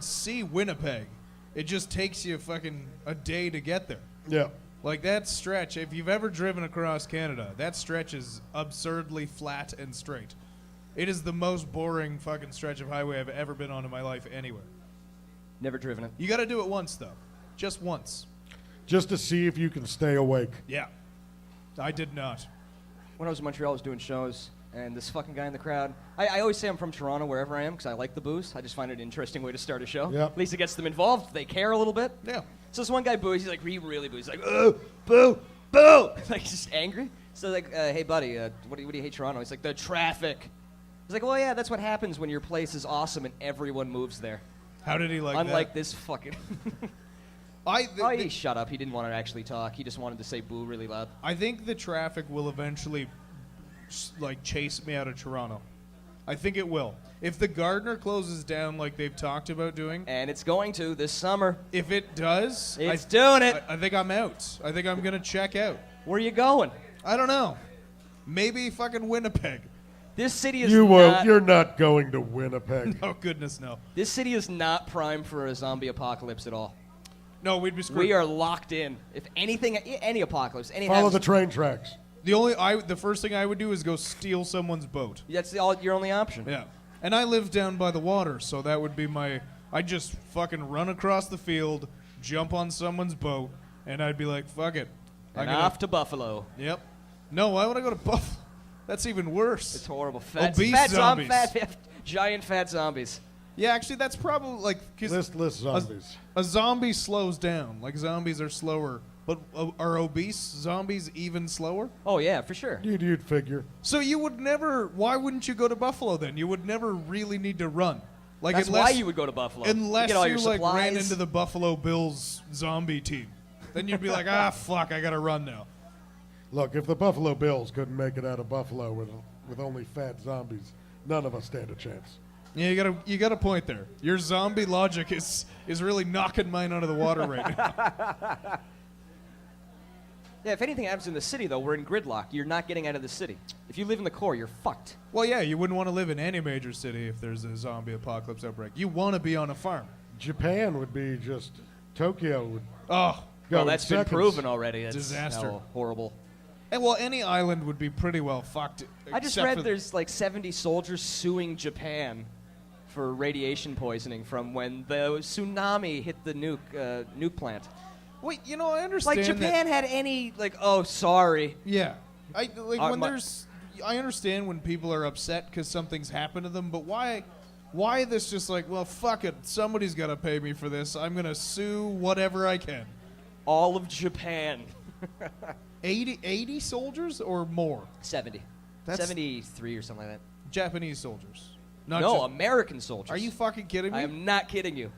see Winnipeg. It just takes you fucking a day to get there. Yeah. Like, that stretch, if you've ever driven across Canada, that stretch is absurdly flat and straight. It is the most boring fucking stretch of highway I've ever been on in my life anywhere. Never driven it. You got to do it once, though. Just once. Just to see if you can stay awake. Yeah. I did not. When I was in Montreal, I was doing shows, and this fucking guy in the crowd. I always say I'm from Toronto wherever I am because I like the booze. I just find it an interesting way to start a show. Yep. At least it gets them involved. They care a little bit. Yeah. So this one guy boos. He's like, he really boos. He's like, oh, boo, boo. Like, he's just angry. So like, hey, buddy, what do you hate Toronto? He's like, the traffic. He's like, well, yeah, that's what happens when your place is awesome and everyone moves there. How did he like that? Unlike this fucking... he shut up. He didn't want to actually talk. He just wanted to say boo really loud. I think the traffic will eventually, chase me out of Toronto. I think it will. If the Gardner closes down like they've talked about doing, And it's going to this summer. if it does, It's doing it. I think I'm out. I think I'm gonna check out. Where are you going? I don't know. Maybe fucking Winnipeg. This city is You won't. not... You're not going to Winnipeg. Oh goodness, no. This city is not primed for a zombie apocalypse at all. No, we'd be screwed. We are locked in. If anything, any apocalypse, anything Follow happens, the train tracks. The first thing I would do is go steal someone's boat. that's your only option. Yeah. And I live down by the water, so that would be I'd just fucking run across the field, jump on someone's boat, and I'd be like, fuck it. And off to Buffalo. Yep. No, why would I go to Buffalo? That's even worse. It's horrible. Obese zombies. Giant fat zombies. Yeah, actually, that's probably List zombies. A zombie slows down. Like, zombies are slower. But are obese zombies even slower? Oh, yeah, for sure. You'd figure. So you would never... Why wouldn't you go to Buffalo then? You would never really need to run. Like, That's why you would go to Buffalo. Unless you get all you your supplies. ran into the Buffalo Bills zombie team. Then you'd be like, fuck, I gotta run now. Look, if the Buffalo Bills couldn't make it out of Buffalo with only fat zombies, none of us stand a chance. Yeah, you got a point there. Your zombie logic is really knocking mine out of the water right now. Yeah, if anything happens in the city, though, we're in gridlock. You're not getting out of the city. If you live in the core, you're fucked. Well, yeah, you wouldn't want to live in any major city if there's a zombie apocalypse outbreak. You want to be on a farm. Japan would be just... Tokyo would Oh, go Well, in that's been seconds. proven already. That's Disaster. how horrible. and well, any island would be pretty well fucked. I just except read for- there's like 70 soldiers suing Japan for radiation poisoning from when the tsunami hit the nuke plant. Wait, I understand. Like Japan had any oh sorry. Yeah, I my- understand when people are upset because something's happened to them, but why this just like, well, fuck it, somebody's got to pay me for this. I'm gonna sue whatever I can. All of Japan. 80 soldiers or more? 70. That's- 73 or something like that. Japanese soldiers. Not No, Ja- American soldiers. Are you fucking kidding me? I am not kidding you.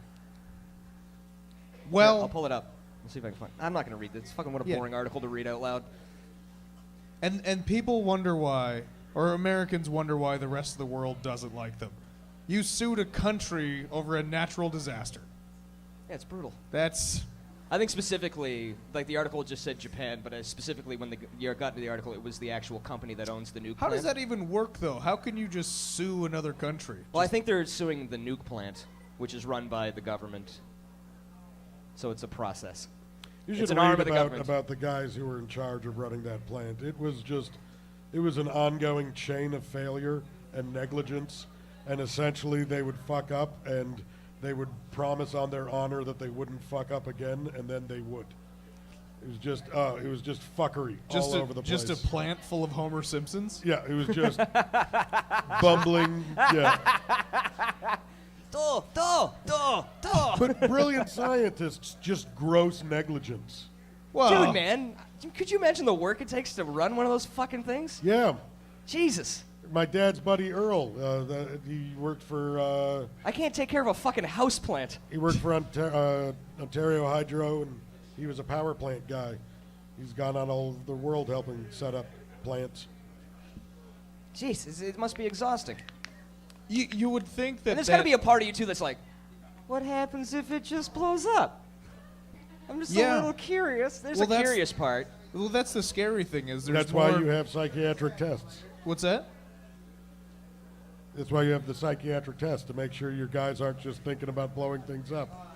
Well, Here, I'll pull it up. Let's see if I can find. I'm not going to read this. Fucking what a Yeah. boring article to read out loud. and people wonder why, or Americans wonder why the rest of the world doesn't like them. You sued a country over a natural disaster. Yeah, it's brutal. That's I think specifically, like the article just said Japan, but specifically when you got to the article, it was the actual company that owns the nuke how plant. does that even work though? How can you just sue another country? Well, I think they're suing the nuke plant, which is run by the government. So it's a process. You should It's an arm read of the government. about the guys who were in charge of running that plant. It was an ongoing chain of failure and negligence and essentially they would fuck up, and they would promise on their honor that they wouldn't fuck up again, and then they would. It was just fuckery all over the place. Just a plant full of Homer Simpsons? Yeah, it was just bumbling. Yeah. But brilliant scientists, just gross negligence. Well, Dude, man, could you imagine the work it takes to run one of those fucking things? Yeah. Jesus. My dad's buddy Earl, he worked for I can't take care of a fucking house plant. he worked for Ontario Hydro, and he was a power plant guy. He's gone on all over the world helping set up plants. Jeez, it must be exhausting. you would think that And there's got to be a part of you, too, that's like, what happens if it just blows up? I'm just a little curious. There's a curious part. Well, that's the scary thing is there's That's more... why you have psychiatric tests. What's that? That's why you have the psychiatric test, to make sure your guys aren't just thinking about blowing things up.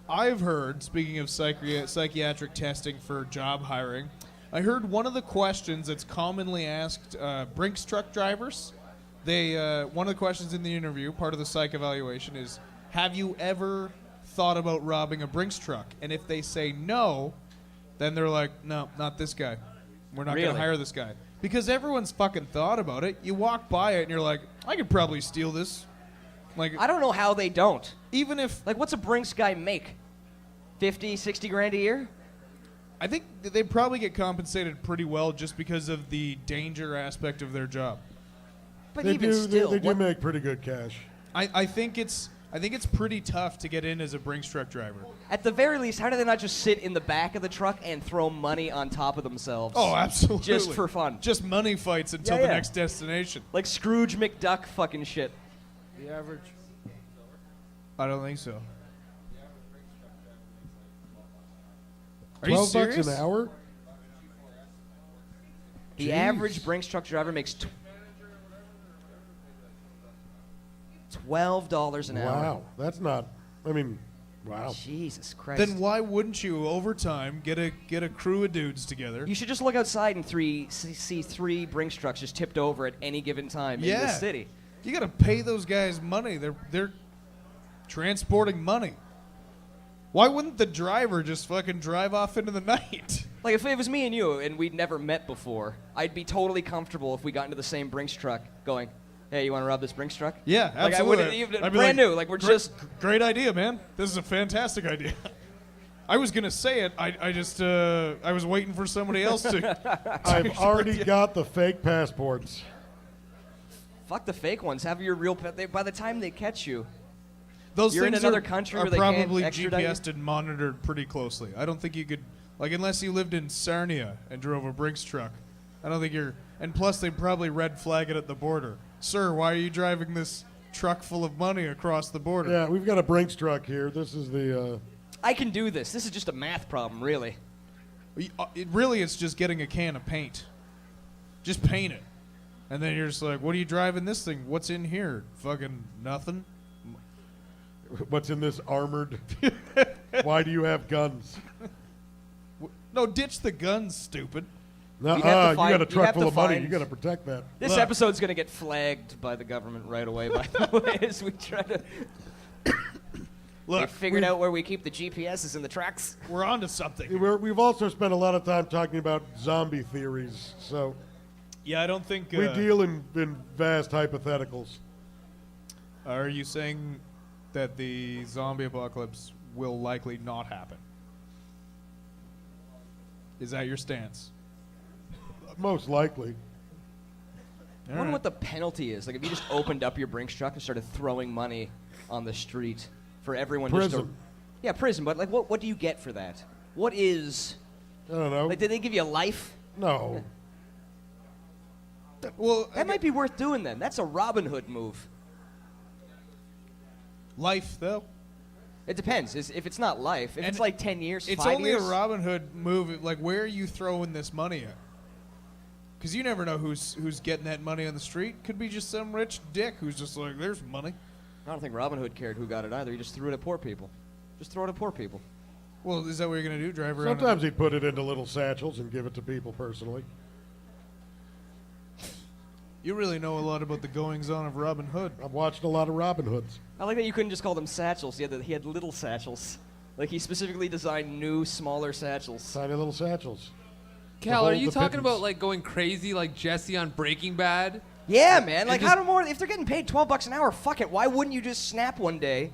I've heard, speaking of psychiatric testing for job hiring, I heard one of the questions that's commonly asked Brinks truck drivers. One of the questions in the interview, part of the psych evaluation, is, have you ever thought about robbing a Brinks truck? And if they say no, then they're like, no, not this guy. We're not going to hire this guy. Because everyone's fucking thought about it. You walk by it and you're like, I could probably steal this. Like, I don't know how they don't. even if... Like, what's a Brinks guy make? 50, 60 grand a year? I think they probably get compensated pretty well just because of the danger aspect of their job. But They even do, still, they do what- make pretty good cash. I think it's pretty tough to get in as a Brinks truck driver. at the very least, how do they not just sit in the back of the truck and throw money on top of themselves? Oh, absolutely. Just for fun. Just money fights until Yeah, the yeah. next destination. Like Scrooge McDuck fucking shit. The average. I don't think so. Are you $12 serious? an hour? The Jeez. average Brinks truck driver makes $12 an hour. Wow, that's not. I mean, wow. Jesus Christ. Then why wouldn't you, over time, get a crew of dudes together? You should just look outside and see three Brinks trucks just tipped over at any given time in the city. You got to pay those guys money. They're transporting money. Why wouldn't the driver just fucking drive off into the night? Like, if it was me and you and we'd never met before, I'd be totally comfortable if we got into the same Brinks truck going, hey, you want to rob this Brinks truck? Yeah, Like, absolutely. I wouldn't even, I'd be brand new, like, we're "Great- just... Great idea, man. This is a fantastic idea. I was going to say it. I was waiting for somebody else to... I've already got the fake passports. Fuck the fake ones. Have your real... By the time they catch you, Those You're in things another are, country are where they can't probably extradite you? GPSed and monitored pretty closely. I don't think you could, like, unless you lived in Sarnia and drove a Brinks truck. I don't think you're. And plus, they probably red flag it at the border. Sir, why are you driving this truck full of money across the border? Yeah, we've got a Brinks truck here. This is the. I can do this. This is just a math problem, really. It's just getting a can of paint. Just paint it, and then you're just like, what are you driving this thing? What's in here? Fucking nothing. What's in this armored? Why do you have guns? No, ditch the guns, stupid. Nuh-uh, You'd have to you find- got a you'd truck have full to of money. find- You got to protect that. This Look. episode's going to get flagged by the government right away, by the way, as we try to... They Look, figured out where we keep the GPSs in the trucks. we're onto something. We've also spent a lot of time talking about zombie theories, so Yeah, I don't think we deal in vast hypotheticals. Are you saying that the zombie apocalypse will likely not happen? Is that your stance? Most likely. I wonder what the penalty is. Like, if you just opened up your Brinks truck and started throwing money on the street for everyone just to... Prison. Yeah, prison, but, like, what do you get for that? What is... I don't know. Like, did they give you life? No. Well, That might be worth doing then. That's a Robin Hood move. life though. It depends. If it's not life, if And it's like 10 years, It's 5 only years... a Robin Hood move. Like, where are you throwing this money at? Because you never know who's getting that money on the street. Could be just some rich dick who's just like, there's money. I don't think Robin Hood cared who got it either. He just threw it at poor people. Just throw it at poor people. Well, is that what you're gonna do? Drive around? Sometimes he'd put it into little satchels and give it to people personally. You really know a lot about the goings-on of Robin Hood. I've watched a lot of Robin Hoods. I like that you couldn't just call them satchels. He had little satchels. Like, he specifically designed new, smaller satchels. Tiny little satchels. Cal, hold are you the talking pittance. about like going crazy like Jesse on Breaking Bad? Yeah, man. Like, just- how do more? If they're getting paid $12 an hour, fuck it. Why wouldn't you just snap one day?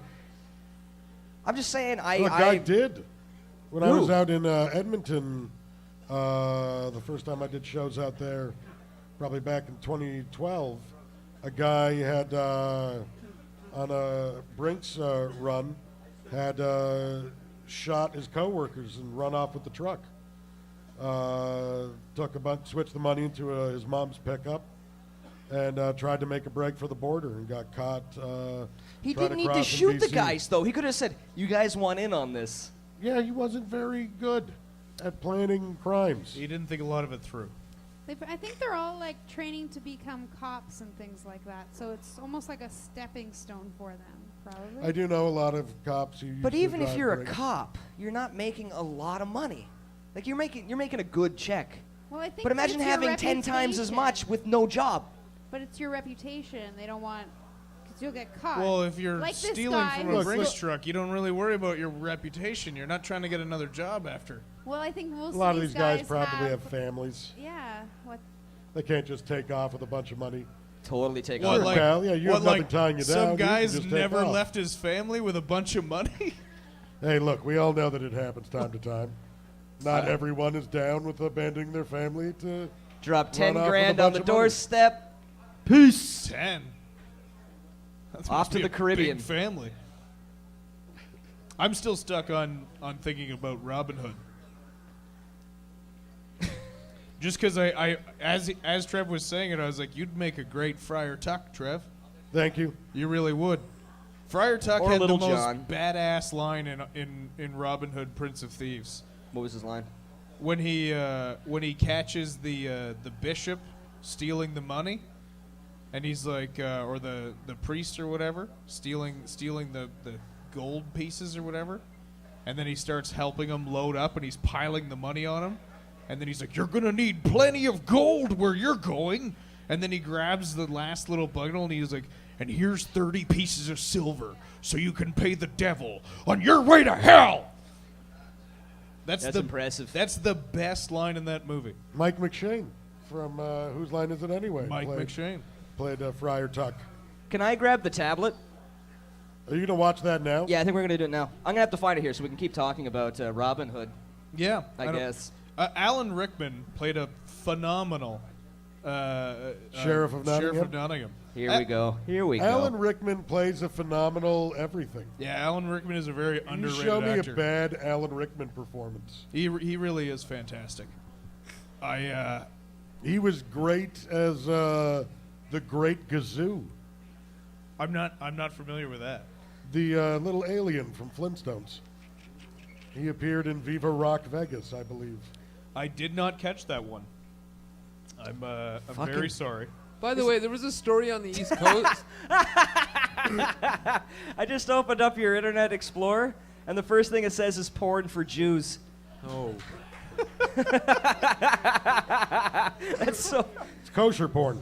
I'm just saying, Look, I did. When I Who? was out in Edmonton, the first time I did shows out there, probably back in 2012, a guy had, on a Brinks run, had shot his coworkers and run off with the truck. Switched the money into his mom's pickup and tried to make a break for the border and got caught. He trying didn't need to cross in shoot the BC. guys, though. He could have said, "You guys want in on this." Yeah, he wasn't very good at planning crimes. He didn't think a lot of it through. I think they're all like training to become cops and things like that. So it's almost like a stepping stone for them, probably. I do know a lot of cops who. But used to even if drive you're a Brinks. cop, you're not making a lot of money. Like, you're making a good check. Well, I think But imagine it's your having 10 times as reputation. much with no job. But it's your reputation. They don't want, because you'll get caught. Well, if you're Like this stealing guy from a who's Brinks still- truck, you don't really worry about your reputation. You're not trying to get another job after. Well, I think most A lot of of these these guys probably have families. Yeah. What? They can't just take off with a bunch of money. Totally take What, off. like, pal, yeah, you have nothing tying you some down, you can guys just take never off. left his family with a bunch of money? Hey, look, we all know that it happens time to time. Not everyone is down with abandoning their family to. Drop 10 Run off with a grand bunch on the of money. doorstep. Peace. 10. That Off must to be the a Caribbean. Big family. I'm still stuck on thinking about Robin Hood. Just because as Trev was saying it, I was like, you'd make a great Friar Tuck, Trev. Thank you. You really would. Friar Tuck Or had the Little most John. badass line in Robin Hood, Prince of Thieves. What was his line? When he catches the bishop stealing the money, and he's like, or the priest or whatever, stealing the gold pieces or whatever, and then he starts helping him load up, and he's piling the money on him, and then he's like, "You're gonna need plenty of gold where you're going," and then he grabs the last little bundle, and he's like, "And here's 30 pieces of silver, so you can pay the devil on your way to hell." That's impressive. That's the best line in that movie. Mike McShane from Whose Line Is It Anyway? Mike McShane. Played Friar Tuck. Can I grab the tablet? Are you going to watch that now? Yeah, I think we're going to do it now. I'm going to have to find it here so we can keep talking about Robin Hood, Yeah, I don't- guess. Alan Rickman played a phenomenal Sheriff of Nottingham? Sheriff of Nottingham. Here we go. Here we Alan go. Rickman plays a phenomenal everything. Yeah, Alan Rickman is a very You underrated show me actor. a bad Alan Rickman performance. He really is fantastic. He was great as the Great Gazoo, I'm not familiar with that. the little alien from Flintstones. He appeared in Viva Rock Vegas, I believe. I did not catch that one. I'm Fucking- very sorry. By the way, there was a story on the East Coast. I just opened up your Internet Explorer, and the first thing it says is porn for Jews. Oh. That's so... It's kosher porn.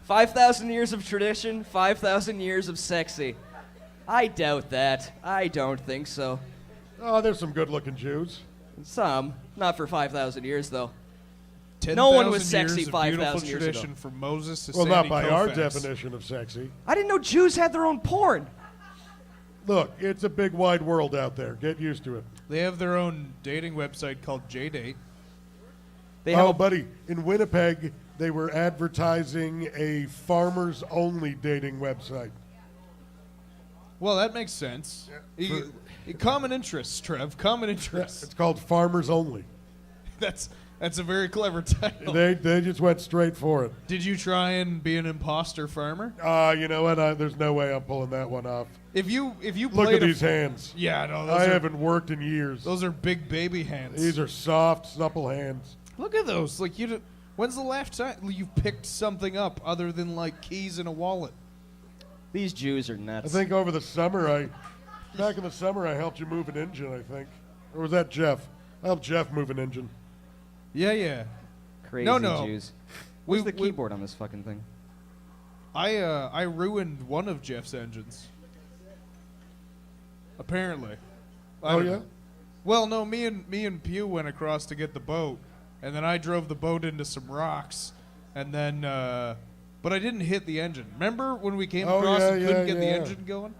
5,000 years of tradition, 5,000 years of sexy. I doubt that. I don't think so. Oh, there's some good-looking Jews. Some. Not for 5,000 years, though. 10,000 No one was sexy years of 5,000 beautiful years ago. tradition from Moses to Well, Sandy not by our Koufax. definition of sexy. I didn't know Jews had their own porn. Look, it's a big wide world out there. Get used to it. They have their own dating website called JDate. They have Oh, a buddy, in Winnipeg, they were advertising a farmers-only dating website. Well, that makes sense. Common interests, Trev. Common interests. It's called Farmers Only. That's a very clever title. They just went straight for it. Did you try and be an imposter farmer? You know what? There's no way I'm pulling that one off. If you Look played at these hands. Yeah, no, I haven't worked in years. those are big baby hands. These are soft, supple hands. Look at those. Like when's the last time you picked something up other than like keys in a wallet? These Jews are I nuts. think over the summer, back in the summer, I helped you move an engine, I think. Or was that Jeff? I helped Jeff move an engine. Yeah. Crazy No. Jews. We- Where's the we- keyboard on this fucking thing? I ruined one of Jeff's engines. Apparently. I Oh don't yeah. know. Well, no, me and Pew went across to get the boat, and then I drove the boat into some rocks, and then, but I didn't hit the engine. Remember when we came Oh, across yeah, and couldn't yeah, get the yeah. engine going?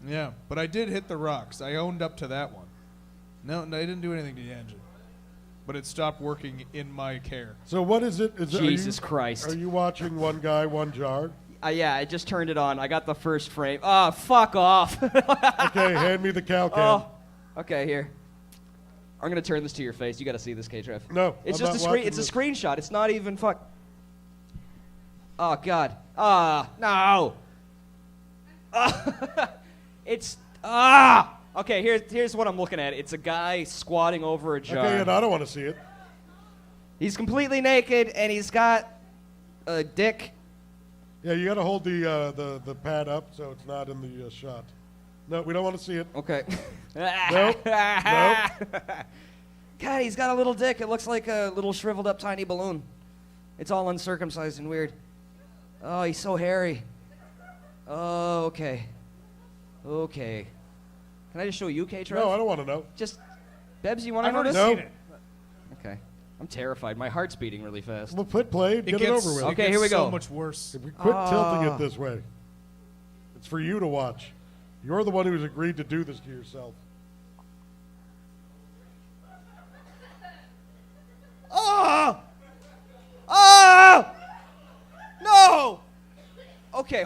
Yeah, but I did hit the rocks. I owned up to that one. No, I didn't do anything to the engine, but it stopped working in my care. So what is it? Is Jesus it, Christ. Are you watching One Guy, One Jar? Yeah, I just turned it on. I got the first frame. Oh, fuck off. Okay, hand me the cow can. Oh, okay, here. I'm gonna turn this to your face. You gotta see this, K-Trev. No, It's I'm just not a screen. watching It's a this. screenshot. It's not even fuck. Oh God. No. It's Okay, here's what I'm looking at. It's a guy squatting over a jar. Okay, and I don't want to see it. He's completely naked and he's got a dick. Yeah, you got to hold the pad up so it's not in the shot. No, we don't want to see it. Okay. Nope. Nope. God, he's got a little dick. It looks like a little shriveled up tiny balloon. It's all uncircumcised and weird. Oh, he's so hairy. Oh, okay. Okay. Can I just show you, K-Trev? No, I don't want to know. Just, Bebs, you want to I've know already this? seen No. it. Okay. I'm terrified. My heart's beating really fast. We'll play it, get it over with. It Okay, gets here we so go. much worse. If we quit tilting it this way, it's for you to watch. You're the one who's agreed to do this to yourself. Oh! Oh! No! Okay.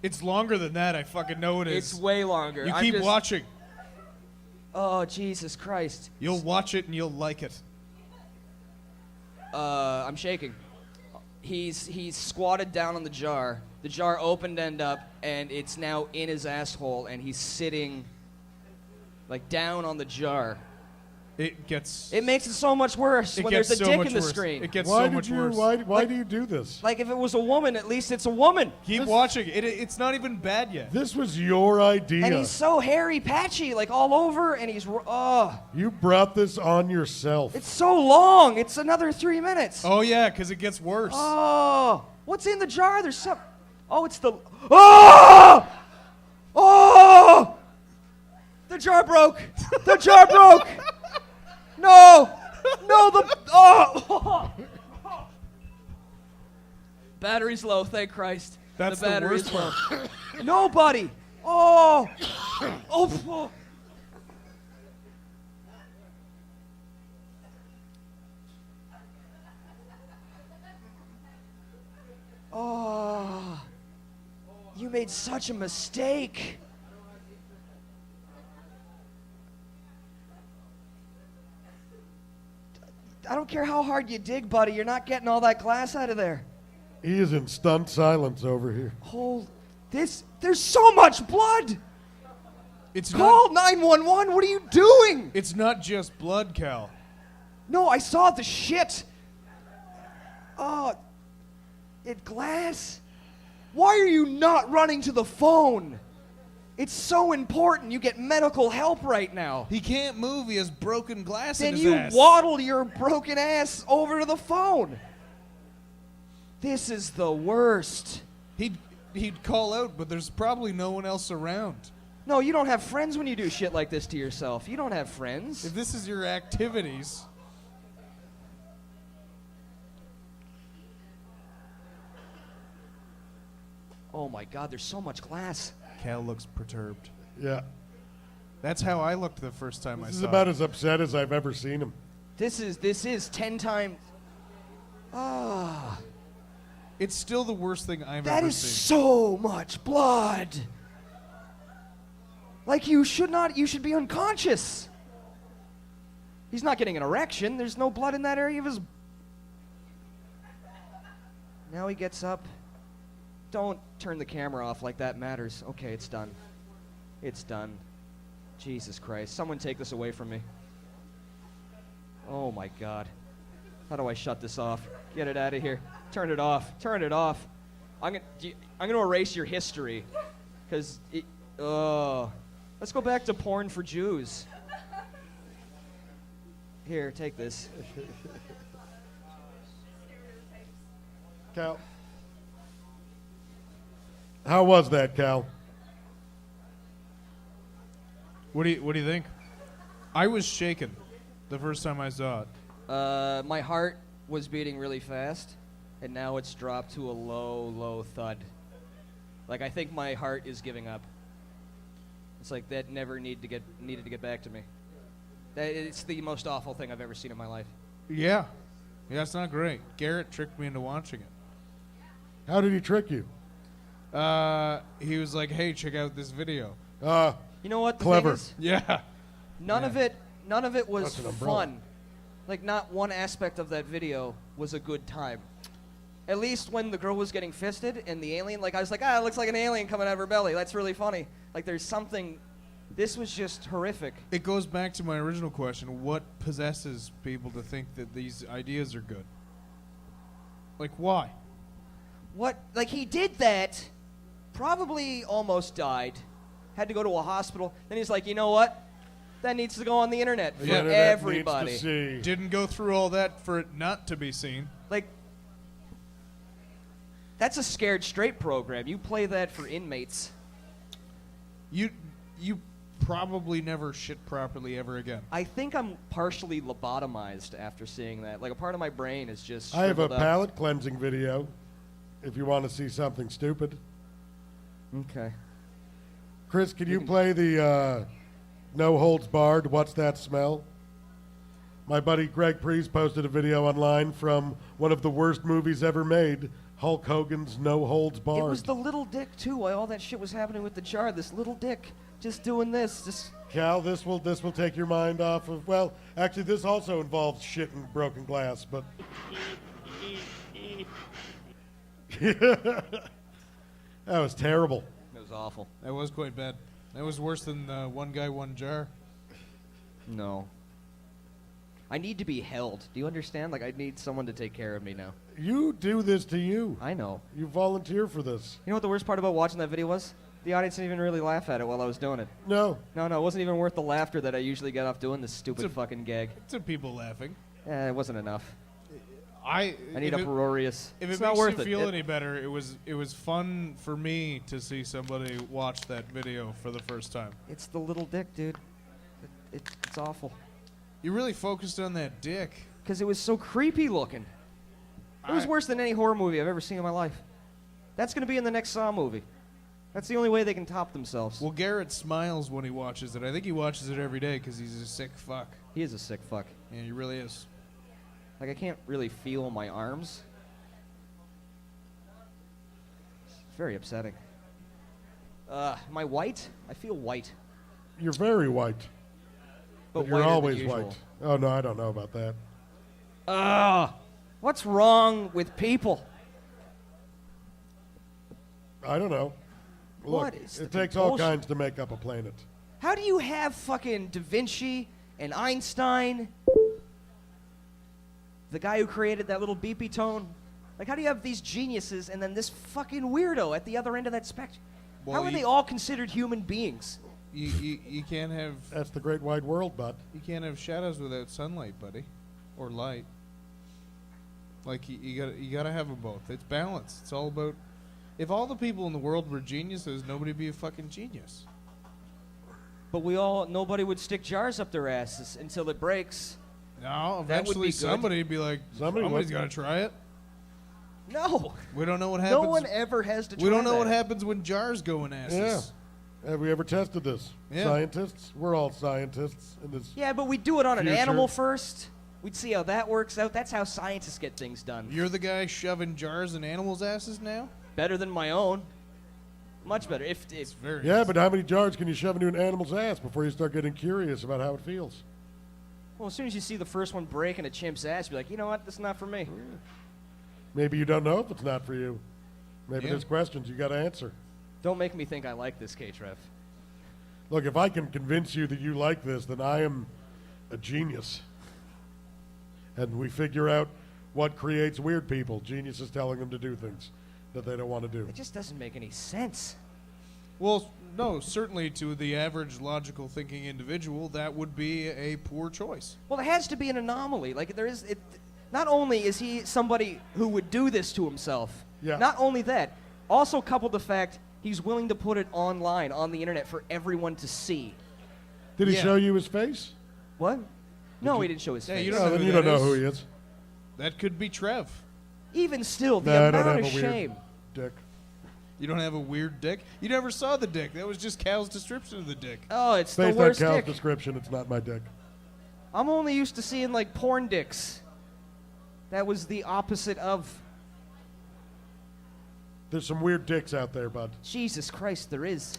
It's longer than that. I fucking know it It's is. way longer. You I'm keep just- watching. Oh, Jesus Christ. You'll watch it and you'll like it. I'm shaking. He's squatted down on the jar. The jar opened end up, and it's now in his asshole, and he's sitting, like, down on the jar. It gets. It makes it so much worse it when gets there's a so dick much in the worse. screen. It gets Why so did much you? worse. Why do you do this? Like, if it was a woman, at least it's a woman. Keep watching. It's not even bad yet. This was your idea. And he's so hairy, patchy, like all over, and he's, You brought this on yourself. it's so long. It's another 3 minutes. Oh yeah, because it gets worse. Oh, what's in the jar? There's some. Oh, it's the. Oh! Oh! The jar broke. The jar broke. No. No, the. Oh! Battery's low, thank Christ. That's the battery's worst low. Nobody. Oh. Oh. Oh, you made such a mistake. I don't care how hard you dig, buddy. You're not getting all that glass out of there. He is in stunned silence over here. There's so much blood. It's Call 911. What are you doing? It's not just blood, Cal. No, I saw the shit. Oh, glass. Why are you not running to the phone? It's so important. You get medical help right now. He can't move. He has broken glass in Then his you ass. waddle your broken ass over to the phone. This is the worst. He'd call out, but there's probably no one else around. No, you don't have friends when you do shit like this to yourself. You don't have friends. If this is your activities, Oh my God, there's so much glass. Cal looks perturbed. Yeah. That's how I looked the first time I This is saw about him. as upset as I've ever seen him. This is 10 times. Ah, It's still the worst thing I've that ever is seen. so much blood. Like you should be unconscious. He's not getting an erection. There's no blood in that area of his. Now he gets up. Don't turn the camera off like that matters. Okay, it's done. It's done. Jesus Christ. Someone take this away from me. Oh my God. How do I shut this off? Get it out of here. Turn it off. Turn it off. I'm gonna erase your history. Because let's go back to porn for Jews. Here, take this. Cal? How was that, Cal? What do you think? I was shaken the first time I saw it. My heart was beating really fast, and now it's dropped to a low, low thud. Like, I think my heart is giving up. It's like that never needed to get back to me. It's the most awful thing I've ever seen in my life. Yeah, it's not great. Garrett tricked me into watching it. How did he trick you? He was like, "Hey, check out this video." You know what the Clever. thing is? Yeah. None of it was That's an umbrella. fun. Like, not one aspect of that video was a good time. At least when the girl was getting fisted and the alien, like, I was like, it looks like an alien coming out of her belly. That's really funny. Like, there's something. This was just horrific. It goes back to my original question: what possesses people to think that these ideas are good? Like, why? What? Like, he did that, probably almost died, had to go to a hospital. Then he's like, you know what? That needs to go on the internet for The internet everybody. needs to see. Didn't go through all that for it not to be seen. Like, that's a scared straight program. You play that for inmates. You probably never shit properly ever again. I think I'm partially lobotomized after seeing that. Like, a part of my brain is just I have a shriveled up. palate cleansing video if you want to see something stupid. Okay. Chris, can you play the No Holds Barred, What's That Smell? My buddy Greg Priest posted a video online from one of the worst movies ever made, Hulk Hogan's No Holds Barred. It was the little dick, too, while all that shit was happening with the jar. This little dick just doing this. Just Cal, this will take your mind off of, well, actually this also involves shit and broken glass, but that was terrible. It was awful. That was quite bad. That was worse than one guy, one jar. No. I need to be held. Do you understand? Like, I need someone to take care of me now. You do this to you. I know. You volunteer for this. You know what the worst part about watching that video was? The audience didn't even really laugh at it while I was doing it. No. No, it wasn't even worth the laughter that I usually get off doing this stupid It's a- fucking gag. Some people laughing. It wasn't enough. I need if uproarious. If It's it not makes worth you it. feel any better, it was fun for me to see somebody watch that video for the first time. It's the little dick, dude. It's awful. You really focused on that dick. Because it was so creepy looking. It was worse than any horror movie I've ever seen in my life. That's going to be in the next Saw movie. That's the only way they can top themselves. Well, Garrett smiles when he watches it. I think he watches it every day because he's a sick fuck. He is a sick fuck. Yeah, he really is. Like, I can't really feel my arms. It's very upsetting. Am I white? I feel white. You're very white. But You're whiter than always usual. white. Oh, no, I don't know about that. What's wrong with people? I don't know. Look, What is it the takes all bullshit? kinds to make up a planet. How do you have fucking Da Vinci and Einstein, the guy who created that little beepy tone? Like, how do you have these geniuses and then this fucking weirdo at the other end of that spectrum? Well, How are they all considered human beings? You can't have That's the great wide world, bud. you can't have shadows without sunlight, buddy, or light. Like you gotta have them both. It's balance. It's all about. If all the people in the world were geniuses, nobody'd be a fucking genius. But nobody would stick jars up their asses until it breaks. No, That would eventually be good. somebody'd be like, Somebody somebody's would. got to try it. No. We don't know what happens. No one ever has to try we don't know that. what happens when jars go in asses. Yeah. Have we ever tested this? Yeah. Scientists? We're all scientists in this. Yeah, but we'd do it on an Future. animal first. We'd see how that works out. That's how scientists get things done. You're the guy shoving jars in animals' asses now? Better than my own. Much better. If It's very Yeah, but how many jars can you shove into an animal's ass before you start getting curious about how it feels? well, as soon as you see the first one break in a chimp's ass, you're like, you know what? This is not for me. Maybe you don't know if it's not for you. Maybe Yeah. there's questions you got to answer. Don't make me think I like this, K-Trev. Look, if I can convince you that you like this, then I am a genius. And we figure out what creates weird people. Geniuses telling them to do things that they don't want to do. It just doesn't make any sense. Well, no, certainly to the average logical thinking individual, that would be a poor choice. Well, there has to be an anomaly. Like not only is he somebody who would do this to himself, Yeah. not only that, also coupled the fact he's willing to put it online on the internet for everyone to see. Did he Yeah. show you his face? What? No, he didn't show his Yeah, face. you don't No, know then who you that don't know is. who he is. That could be Trev. Even still, the No, I don't amount have of a weird shame. dick. You don't have a weird dick? You never saw the dick. That was just Cal's description of the dick. Oh, it's Based the on worst Cal's dick. description, it's not my dick. I'm only used to seeing like porn dicks. That was the opposite of. There's some weird dicks out there, bud. Jesus Christ, there is.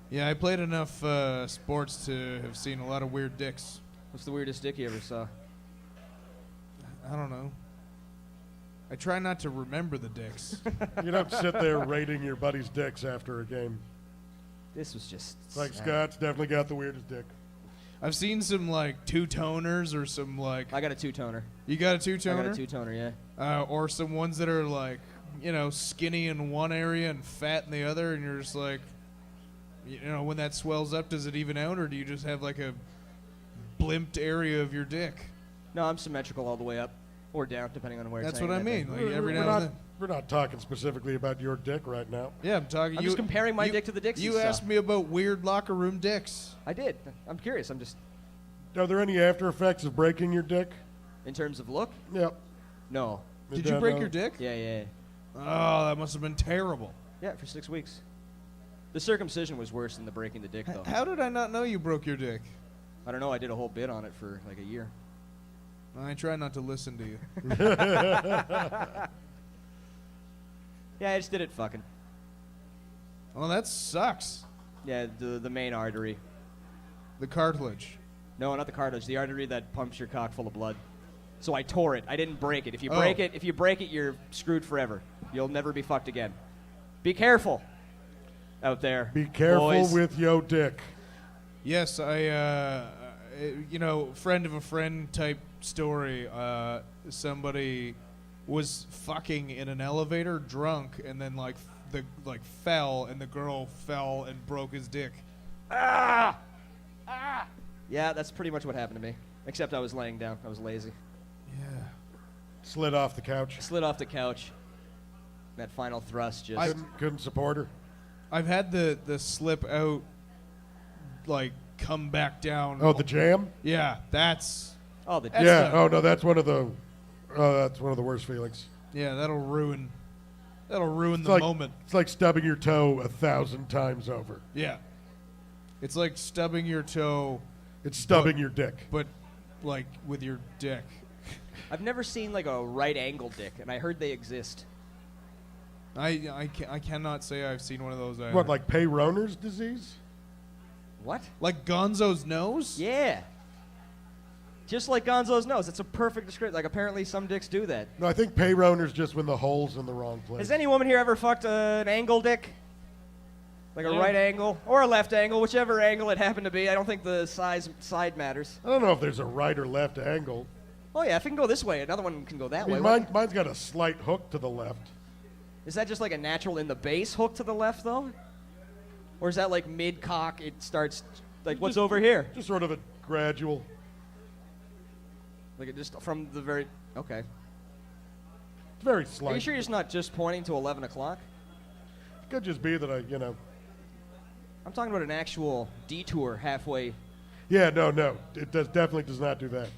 Yeah, I played enough sports to have seen a lot of weird dicks. What's the weirdest dick you ever saw? I don't know. I try not to remember the dicks. You don't sit there rating your buddy's dicks after a game. This was just. It's like sad. Scott's definitely got the weirdest dick. I've seen some like two-toners or some like. I got a two-toner. You got a I two-toner? got a two-toner, yeah. Or some ones that are like, skinny in one area and fat in the other, and you're just like, when that swells up, does it even out, or do you just have like a blimped area of your dick? No, I'm symmetrical all the way up or down, depending on where That's it's what I hanging mean. that day. Like every we're, now not, and then. we're not talking specifically about your dick right now. Yeah, I'm talking. I'm just comparing my dick to the dicks You you saw. asked me about weird locker room dicks. I did. I'm curious. I'm just. Are there any after effects of breaking your dick? In terms of look? Yep. No. Did you break your dick? Yeah. Oh, that must have been terrible. Yeah, for 6 weeks. The circumcision was worse than the breaking the dick, though. How did I not know you broke your dick? I don't know. I did a whole bit on it for like a year. I try not to listen to you. Yeah, I just did it fucking. Well, that sucks. Yeah, the main artery. The cartilage. No, not the cartilage. The artery that pumps your cock full of blood. So I tore it. I didn't break it. If you break it, you're screwed forever. You'll never be fucked again. Be careful out there. Be careful boys. with yo dick. Yes, friend of a friend type story. Somebody was fucking in an elevator drunk and then fell, and the girl fell and broke his dick. Yeah, that's pretty much what happened to me. Except I was laying down. I was lazy. Yeah. Slid off the couch. Slid off the couch. That final thrust just. Couldn't support her. I've had the slip out, come back down. Oh, the jam? Yeah, that's Oh, the. That's Yeah. the- Oh no, that's one of the worst feelings. that'll ruin It's the like, moment. It's like stubbing your toe 1,000 times over. Yeah. It's like stubbing your toe, It's stubbing your dick. but with your dick. I've never seen like a right angle dick, and I heard they exist. I cannot say I've seen one of those either. What, like Peyroner's disease? What? Like Gonzo's nose? Yeah. Just like Gonzo's nose. It's a perfect description. Like, apparently some dicks do that. No, I think Peyroner's just when the hole's in the wrong place. Has any woman here ever fucked an angle dick? Like a Yeah. right angle or a left angle, whichever angle it happened to be. I don't think the side matters. I don't know if there's a right or left angle. Oh yeah, if it can go this way, another one can go that I mean, way. mine's got a slight hook to the left. Is that just like a natural in the base hook to the left though? Or is that like mid cock it starts like what's over here? Just sort of a gradual. Like it just from the very okay. It's very Are slight. you sure you're just not just pointing to 11 o'clock? It could just be that I'm talking about an actual detour halfway. Yeah, no. It definitely does not do that.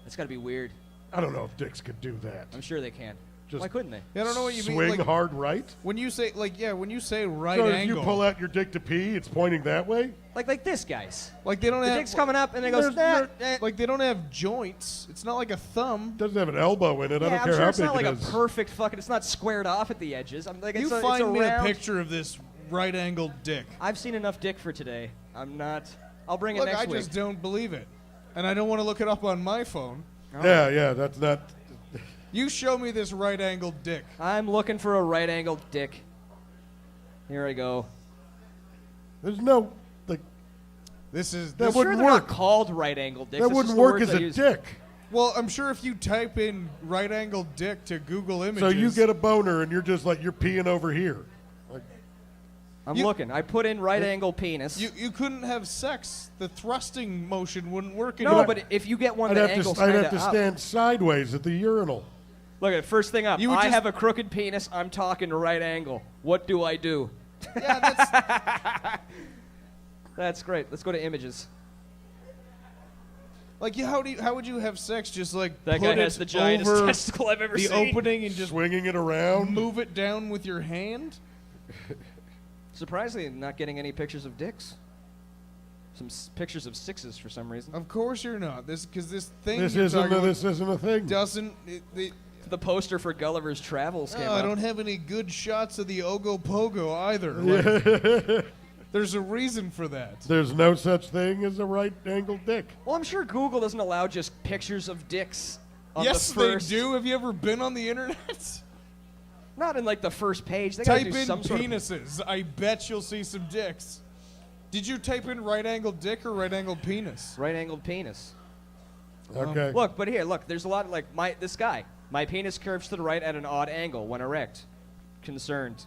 That's got to be weird. I don't know if dicks could do that. I'm sure they can. Just Why couldn't they? Yeah, I don't know what you mean. Swing Like, hard right. when you say when you say right So if angle, you pull out your dick to pee, it's pointing that way. Like this, guys. like they don't The have dick's coming up and it goes. There's- like they don't have joints. It's not like a thumb. Doesn't have an elbow in it. I Yeah, don't I'm care sure how it's big not like it a is. perfect fucking. It's not squared off at the edges. I'm like, You it's a find me round. a picture of this right angled dick. I've seen enough dick for today. I'm not. I'll bring it Look, next I week. just don't believe it, and I don't want to look it up on my phone. Yeah, that's not. You show me this right angled dick. I'm looking for a right angled dick. Here I go. There's no like. This is That I'm wouldn't sure they're work. not called right angled dicks. That It's wouldn't just the work words as I a use. dick. Well, I'm sure if you type in right angled dick to Google Images. So you get a boner and you're just like you're peeing over here. Like, I'm looking. I put in right angle penis. You couldn't have sex. The thrusting motion wouldn't work. No, but if you get one that angles I'd kind have to of up. stand sideways at the urinal. Look at first thing up. You would I just- have a crooked penis. I'm talking right angle. What do I do? Yeah, that's That's great. Let's go to images. like how would you have sex? Just like That put guy has it the giantest over testicle I've ever the seen. opening and just Swinging it around. move it down with your hand. Surprisingly, not getting any pictures of dicks. Some pictures of sixes for some reason. Of course you're not. Because this thing This you're isn't talking about this isn't a thing. doesn't. The poster for Gulliver's Travels came I out. don't have any good shots of the Ogopogo either. Like, there's a reason for that. There's no such thing as a right-angled dick. Well, I'm sure Google doesn't allow just pictures of dicks on Yes, the first. they do. Have you ever been on the internet? Not in like the first page. They gotta Type do in some sort of. penises. I bet you'll see some dicks. Did you type in right-angled dick or right-angled penis? Right-angled penis. Okay. Look, but here, look. There's a lot like this guy. My penis curves to the right at an odd angle when erect. Concerned.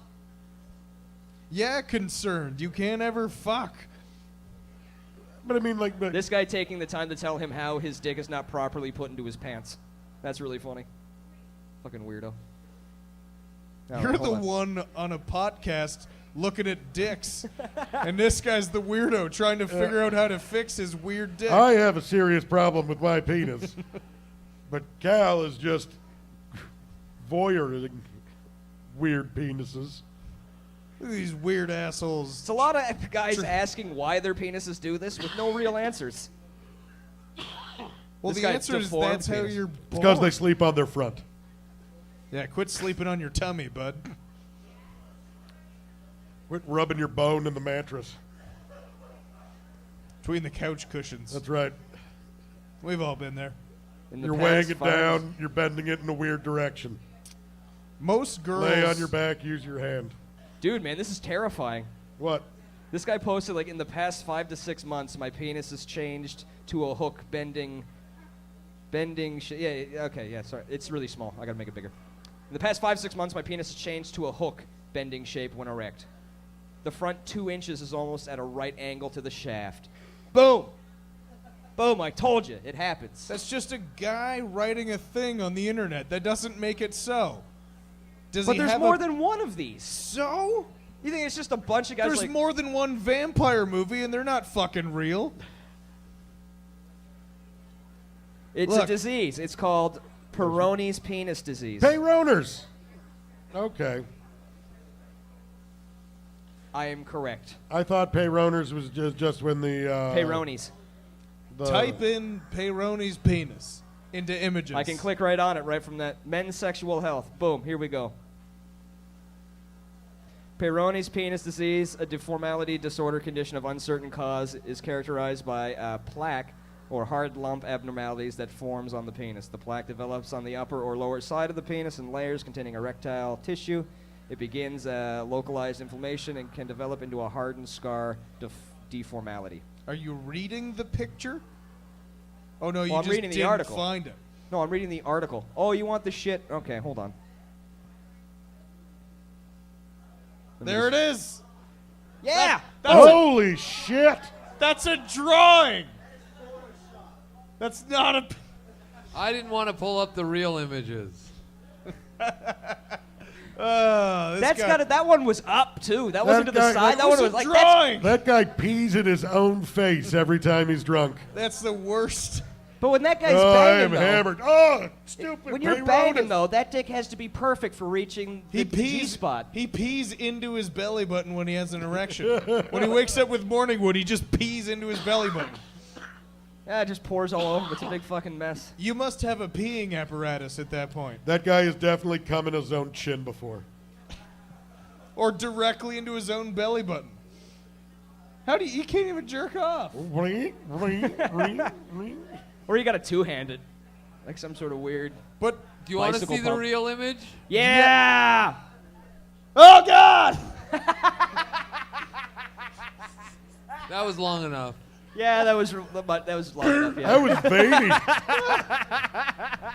Yeah, concerned. You can't ever fuck. But I mean, like, but This guy taking the time to tell him how his dick is not properly put into his pants. That's really funny. Fucking weirdo. All You're right, the hold on. one on a podcast looking at dicks, and this guy's the weirdo trying to figure out how to fix his weird dick. I have a serious problem with my penis. But Cal is just voyeuring weird penises. Look at these weird assholes. It's a lot of guys asking why their penises do this with no real answers. Well, This the guy's answer is deformed that's how penis. you're It's because they born. sleep on their front. Yeah, quit sleeping on your tummy, bud. Quit rubbing your bone in the mattress. Between the couch cushions. That's right. We've all been there. In the You're past weighing it 5 down. You're bending it in a weird direction. Most girls Lay on your back. Use your hand. Dude, man, this is terrifying. What? This guy posted, like, in the past 5 to 6 months, my penis has changed to a hook bending, sorry. It's really small. I gotta make it bigger. In the past 5, 6 months, my penis has changed to a hook bending shape when erect. The front 2 inches is almost at a right angle to the shaft. Boom! Boom, I told you. It happens. That's just a guy writing a thing on the internet. That doesn't make it so. Does But he there's have more a... than one of these. So? You think it's just a bunch of guys There's like... more than one vampire movie, and they're not fucking real. It's a Look. disease. It's called Peyronie's penis disease. Peyroners. Okay. I am correct. I thought Peyroners was just when the Peyronie's. Type in Peyronie's penis into images. I can click right on it, right from that. Men's sexual health. Boom, here we go. Peyronie's penis disease, a deformality disorder condition of uncertain cause, is characterized by plaque or hard lump abnormalities that forms on the penis. The plaque develops on the upper or lower side of the penis in layers containing erectile tissue. It begins localized inflammation and can develop into a hardened scar deformality. Are you reading the picture? Oh no, you Well, I'm just reading the didn't article. find it. No, I'm reading the article. Oh, you want the shit? Okay, hold on. There it is. Yeah! Holy shit! That's a drawing. That's not a. I didn't want to pull up the real images. That one was up too. That wasn't to the guy- side. That one was like that's, drawing. That guy pees in his own face every time he's drunk. That's the worst. But when that guy's Oh, I am banging, though, hammered. Oh, stupid. when you're Peyroners. banging though, that dick has to be perfect for reaching the G spot. He pees into his belly button when he has an erection. When he wakes up with morning wood, he just pees into his belly button. Yeah, it just pours all over. It's a big fucking mess. You must have a peeing apparatus at that point, That guy has definitely come in his own chin before. or directly into his own belly button. How do you can't even jerk off? Ring, ring, ring, ring. Or you got to two-hand it, like some sort of weird. But Do you want to Bicycle see the pump. real image? Yeah! Oh God! That was long enough. Yeah, that was long enough. Yeah. That was veiny.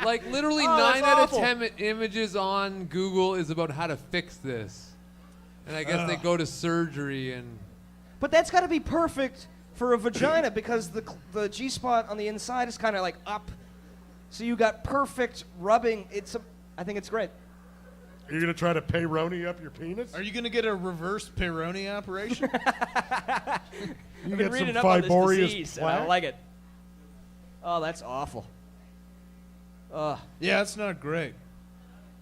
Like literally Oh, that's 9 out of awful. 10 images on Google is about how to fix this. And I guess they go to surgery and... But that's got to be perfect for a vagina because the G-spot on the inside is kind of like up. So you got perfect rubbing. I think it's great. Are you going to try to Peyronie up your penis? Are you going to get a reverse Peyronie operation? You I've been get some reading up on this fibrous disease, and I plaque? like it. Oh, that's awful. Yeah, it's not great.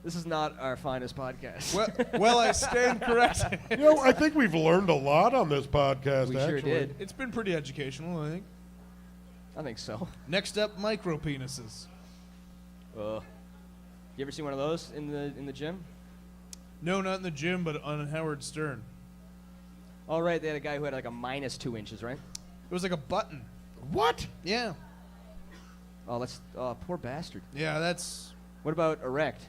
This is not our finest podcast. Well, I stand corrected. You know, I think we've learned a lot on this podcast, we actually. sure did. It's been pretty educational, I think. I think so. Next up, micro penises. You ever see one of those in the gym? No, not in the gym, but on Howard Stern. All right, they had a guy who had like a minus 2 inches, right? It was like a button. What? Yeah. Oh, poor bastard. Yeah, that's What about erect?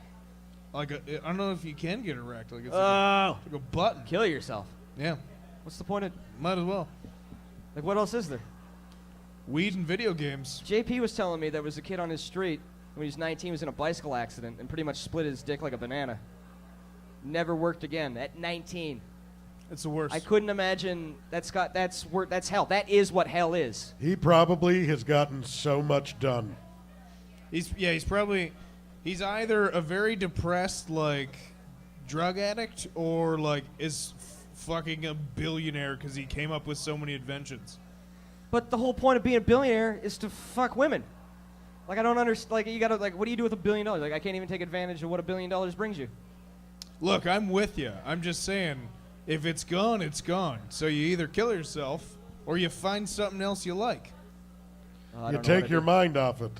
like I don't know if you can get erect. Like it's Oh, like a button. kill yourself. Yeah, What's the point of might as well. like what else is there? Weed and video games. JP was telling me there was a kid on his street when he was 19 was in a bicycle accident and pretty much split his dick like a banana. Never worked again at 19. It's the worst. I couldn't imagine. That's hell. That is what hell is. He probably has gotten so much done. He's either a very depressed like drug addict or like is fucking a billionaire because he came up with so many inventions. But the whole point of being a billionaire is to fuck women. Like I don't understand. Like you gotta like, what do you do with $1 billion? Like I can't even take advantage of what $1 billion brings you. Look, I'm with you. I'm just saying, if it's gone, it's gone. So you either kill yourself or you find something else you like. You take your mind off it.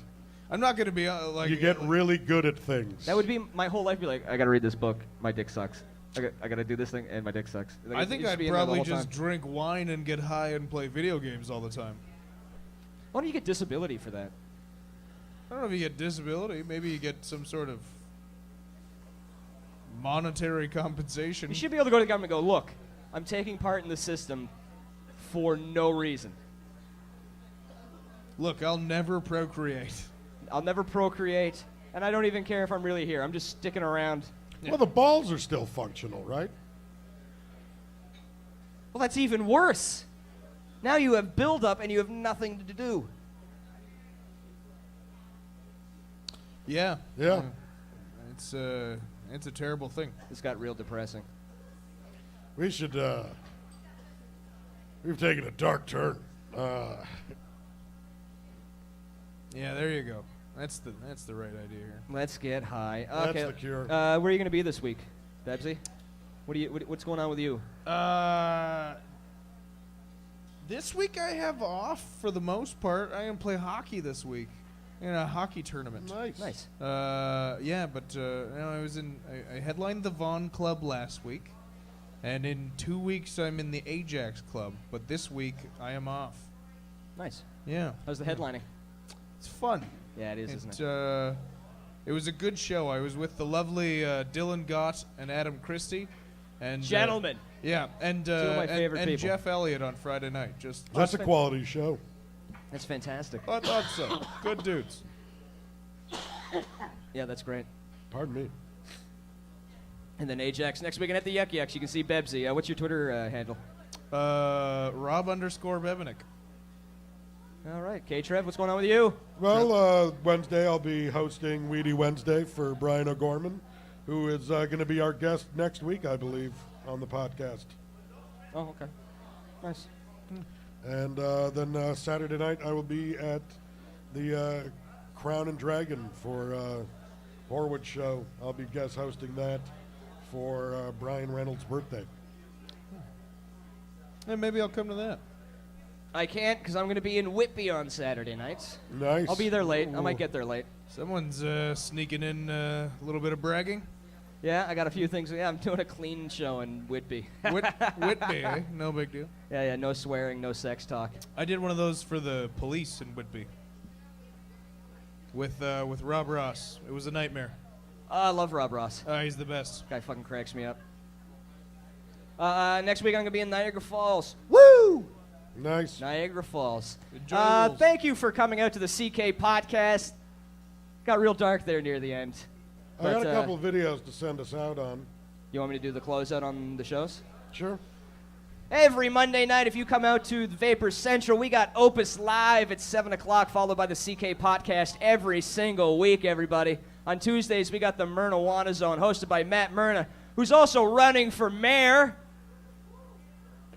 I'm not going to be like... You get really good at things. That would be my whole life. Be like, I gotta read this book. My dick sucks. I gotta do this thing, and my dick sucks. Like, I think it'd I'd be in there the probably whole just time. drink wine and get high and play video games all the time. Why don't you get disability for that? I don't know if you get disability. Maybe you get some sort of monetary compensation. You should be able to go to the government and go, look, I'm taking part in the system for no reason. Look, I'll never procreate. I'll never procreate, and I don't even care if I'm really here. I'm just sticking around. Well, the balls are still functional, right? Well, that's even worse. Now you have buildup and you have nothing to do. Yeah. Yeah. It's a terrible thing. This got real depressing. We should, we've taken a dark turn. Yeah, there you go. That's the right idea here. Let's get high. That's Okay. the cure. Where are you going to be this week, Bebsy? What's going on with you? This week I have off for the most part. I am play hockey this week in a hockey tournament. Nice. Nice. Yeah, but I headlined the Vaughn Club last week, and in 2 weeks I'm in the Ajax Club. But this week I am off. Nice. Yeah, How's the headlining? it's fun. Yeah, it is, isn't it? It was a good show. I was with the lovely Dylan Gott and Adam Christie, and Gentlemen. yeah, and of my favorite and people. Jeff Elliott on Friday night. That's a quality show. That's fantastic. I thought so. Good dudes. Yeah, that's great. Pardon me. And then Ajax next weekend at the Yuck Yucks. You can see Bebsy. What's your Twitter handle? Rob_Bebenek. All right. K-Trev, what's going on with you? Well, Wednesday I'll be hosting Weedy Wednesday for Brian O'Gorman, who is going to be our guest next week, I believe, on the podcast. Oh, okay. Nice. And then Saturday night I will be at the Crown and Dragon for Horwood show. I'll be guest hosting that for Brian Reynolds' birthday. And maybe I'll come to that. I can't because I'm going to be in Whitby on Saturday nights. Nice. I'll be there late. I might get there late. Someone's sneaking in a little bit of bragging. Yeah, I got a few things. Yeah, I'm doing a clean show in Whitby. Whitby, eh? No big deal. Yeah, no swearing, no sex talk. I did one of those for the police in Whitby. With Rob Ross. It was a nightmare. I love Rob Ross. He's the best. Guy fucking cracks me up. Next week I'm going to be in Niagara Falls. Woo! Nice. Niagara Falls. Enjoy the rules. Thank you for coming out to the CK Podcast. Got real dark there near the end. I got But, a couple videos to send us out on. You want me to do the closeout on the shows? Sure. Every Monday night, if you come out to the Vapor Central, we got Opus live at 7 o'clock, followed by the CK POTcast every single week, everybody. On Tuesdays, we got the Myrna Zone, hosted by Matt Myrna, who's also running for mayor.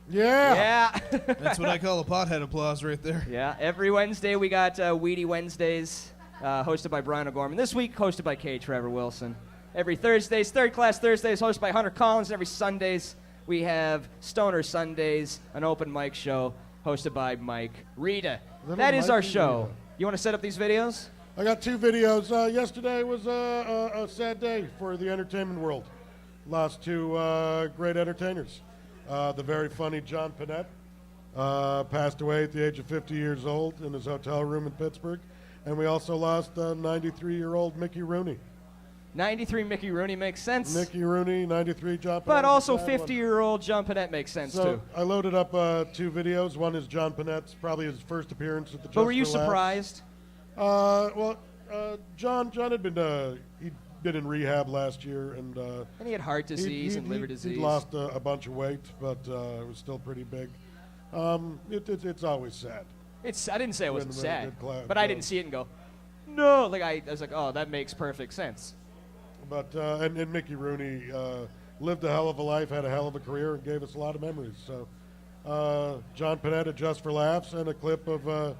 Yeah. Yeah. That's what I call a pothead applause right there. Yeah, every Wednesday we got Weedy Wednesdays, hosted by Brian O'Gorman. This week, hosted by K. Trevor Wilson. Every Thursdays, Third Class Thursdays, hosted by Hunter Collins. Every Sundays, we have Stoner Sundays, an open mic show, hosted by Mike Rita. That is our show. You want to set up these videos? I got 2 videos. Yesterday was a sad day for the entertainment world. Lost 2 great entertainers. The very funny John Panette passed away at the age of 50 years old in his hotel room in Pittsburgh. And we also lost 93-year-old Mickey Rooney. 93 Mickey Rooney makes sense. Mickey Rooney, 93 John Panette. But also 50-year-old John Panette makes sense, too. I loaded up 2 videos. One is John Panette's, probably his first appearance at the Just But were you for Laughs. surprised? John had been he'd been in rehab last year, and And he had heart disease and liver disease. He lost a bunch of weight, but it was still pretty big. It's always sad. I didn't say it wasn't When sad, good cloud but I goes. didn't see it and go, no. Like I was like, oh, that makes perfect sense. But and Mickey Rooney lived a hell of a life, had a hell of a career, and gave us a lot of memories. So John Panette at Just for Laughs, and a clip of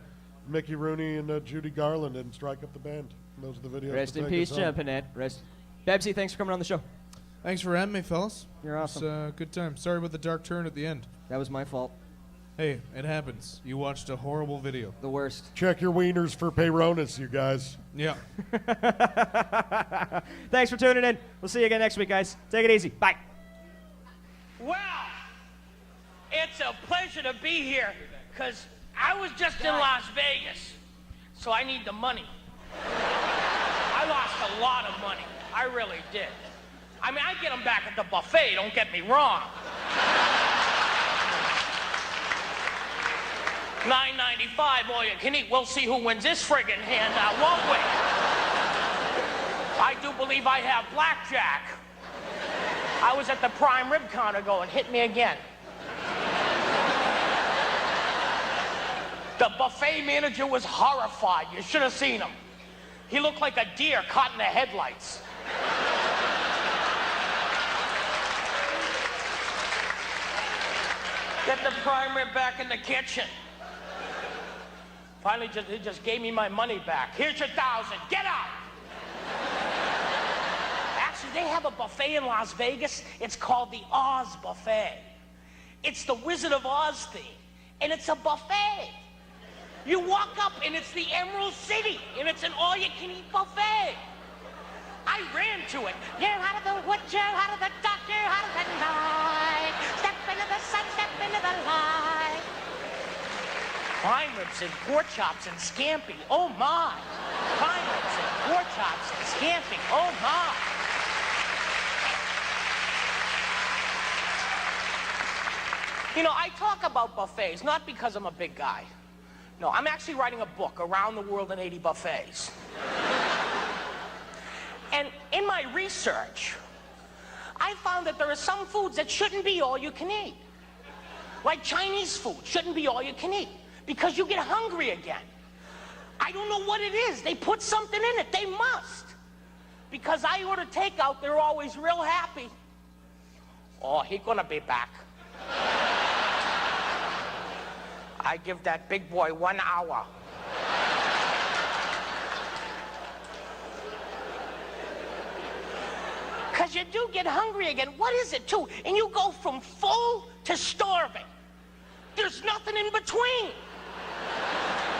Mickey Rooney and Judy Garland in Strike Up the Band. Those are the videos. Rest to in take peace, us home. John Panette. Bebsy, thanks for coming on the show. Thanks for having me, fellas. You're awesome. It's a good time. Sorry about the dark turn at the end. That was my fault. Hey, it happens. You watched a horrible video. The worst. Check your wieners for peyronis, you guys. Yeah. Thanks for tuning in. We'll see you again next week, guys. Take it easy. Bye. Well, it's a pleasure to be here, because I was just in Las Vegas, so I need the money. I lost a lot of money. I really did. I mean, I get them back at the buffet, don't get me wrong. $9.95 all you can eat. We'll see who wins this friggin' handout, won't we? I do believe I have blackjack. I was at the prime rib counter going, hit me again. The buffet manager was horrified. You should have seen him. He looked like a deer caught in the headlights. Get the prime rib back in the kitchen. Finally, he just gave me my money back. Here's your 1,000. Get out! Actually, they have a buffet in Las Vegas. It's called the Oz Buffet. It's the Wizard of Oz theme, and it's a buffet. You walk up, and it's the Emerald City, and it's an all-you-can-eat buffet. I ran to it. You're out of the wood, you're out of the dark, you're out of the night. Step into the sun, step into the light. Prime ribs and pork chops and scampi, oh my. Prime ribs and pork chops and scampi, oh my. You know, I talk about buffets, not because I'm a big guy. No, I'm actually writing a book, Around the World in 80 Buffets. And in my research, I found that there are some foods that shouldn't be all you can eat. Like Chinese food shouldn't be all you can eat, because you get hungry again. I don't know what it is. They put something in it. They must. Because I order takeout, they're always real happy. Oh, he gonna be back. I give that big boy 1 hour. Because you do get hungry again. What is it, too? And you go from full to starving. There's nothing in between.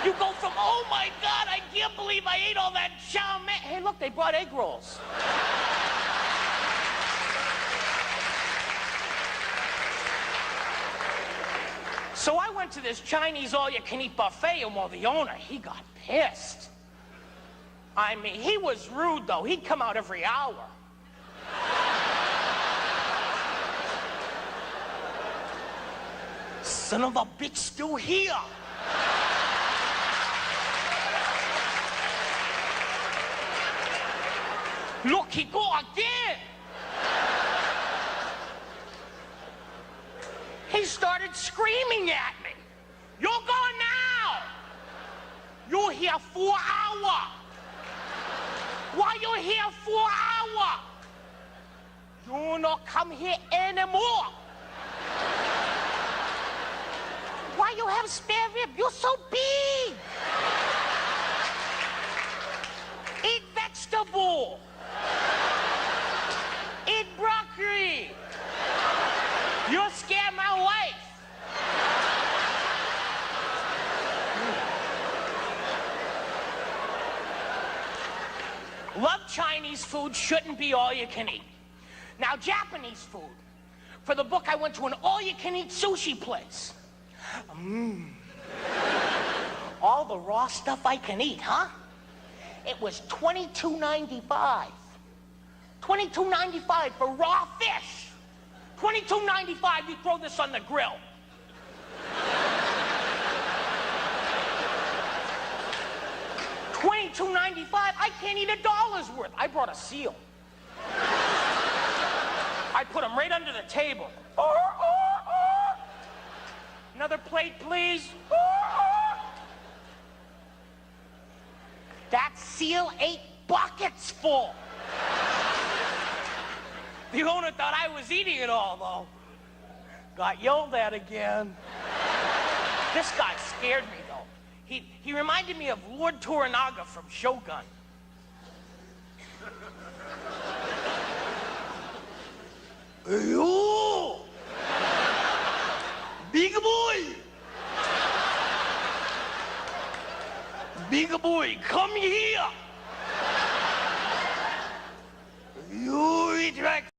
You go from, oh my God, I can't believe I ate all that chow mein. Hey, look, they brought egg rolls. So I went to this Chinese all-you-can-eat buffet, and well, the owner, he got pissed. I mean, he was rude, though. He'd come out every hour. Son of a bitch, still here. Look, he go again. He started screaming at me. You're going now. You're here 4 hours. Why you here 4 hours? You not come here anymore. Why you have spare rib? You're so big. Eat vegetable. Eat broccoli. You'll scare my wife. Love Chinese food shouldn't be all you can eat. Now, Japanese food. For the book, I went to an all-you-can-eat sushi place. All the raw stuff I can eat, huh? It was $22.95. $22.95 for raw fish. $22.95, you throw this on the grill. $22.95, I can't eat $1's worth. I brought a seal. I put him right under the table. Another plate, please. That seal ate buckets full. The owner thought I was eating it all, though. Got yelled at again. This guy scared me, though. He reminded me of Lord Toranaga from Shogun. Hey, you! Big boy! Big boy, come here! You eat like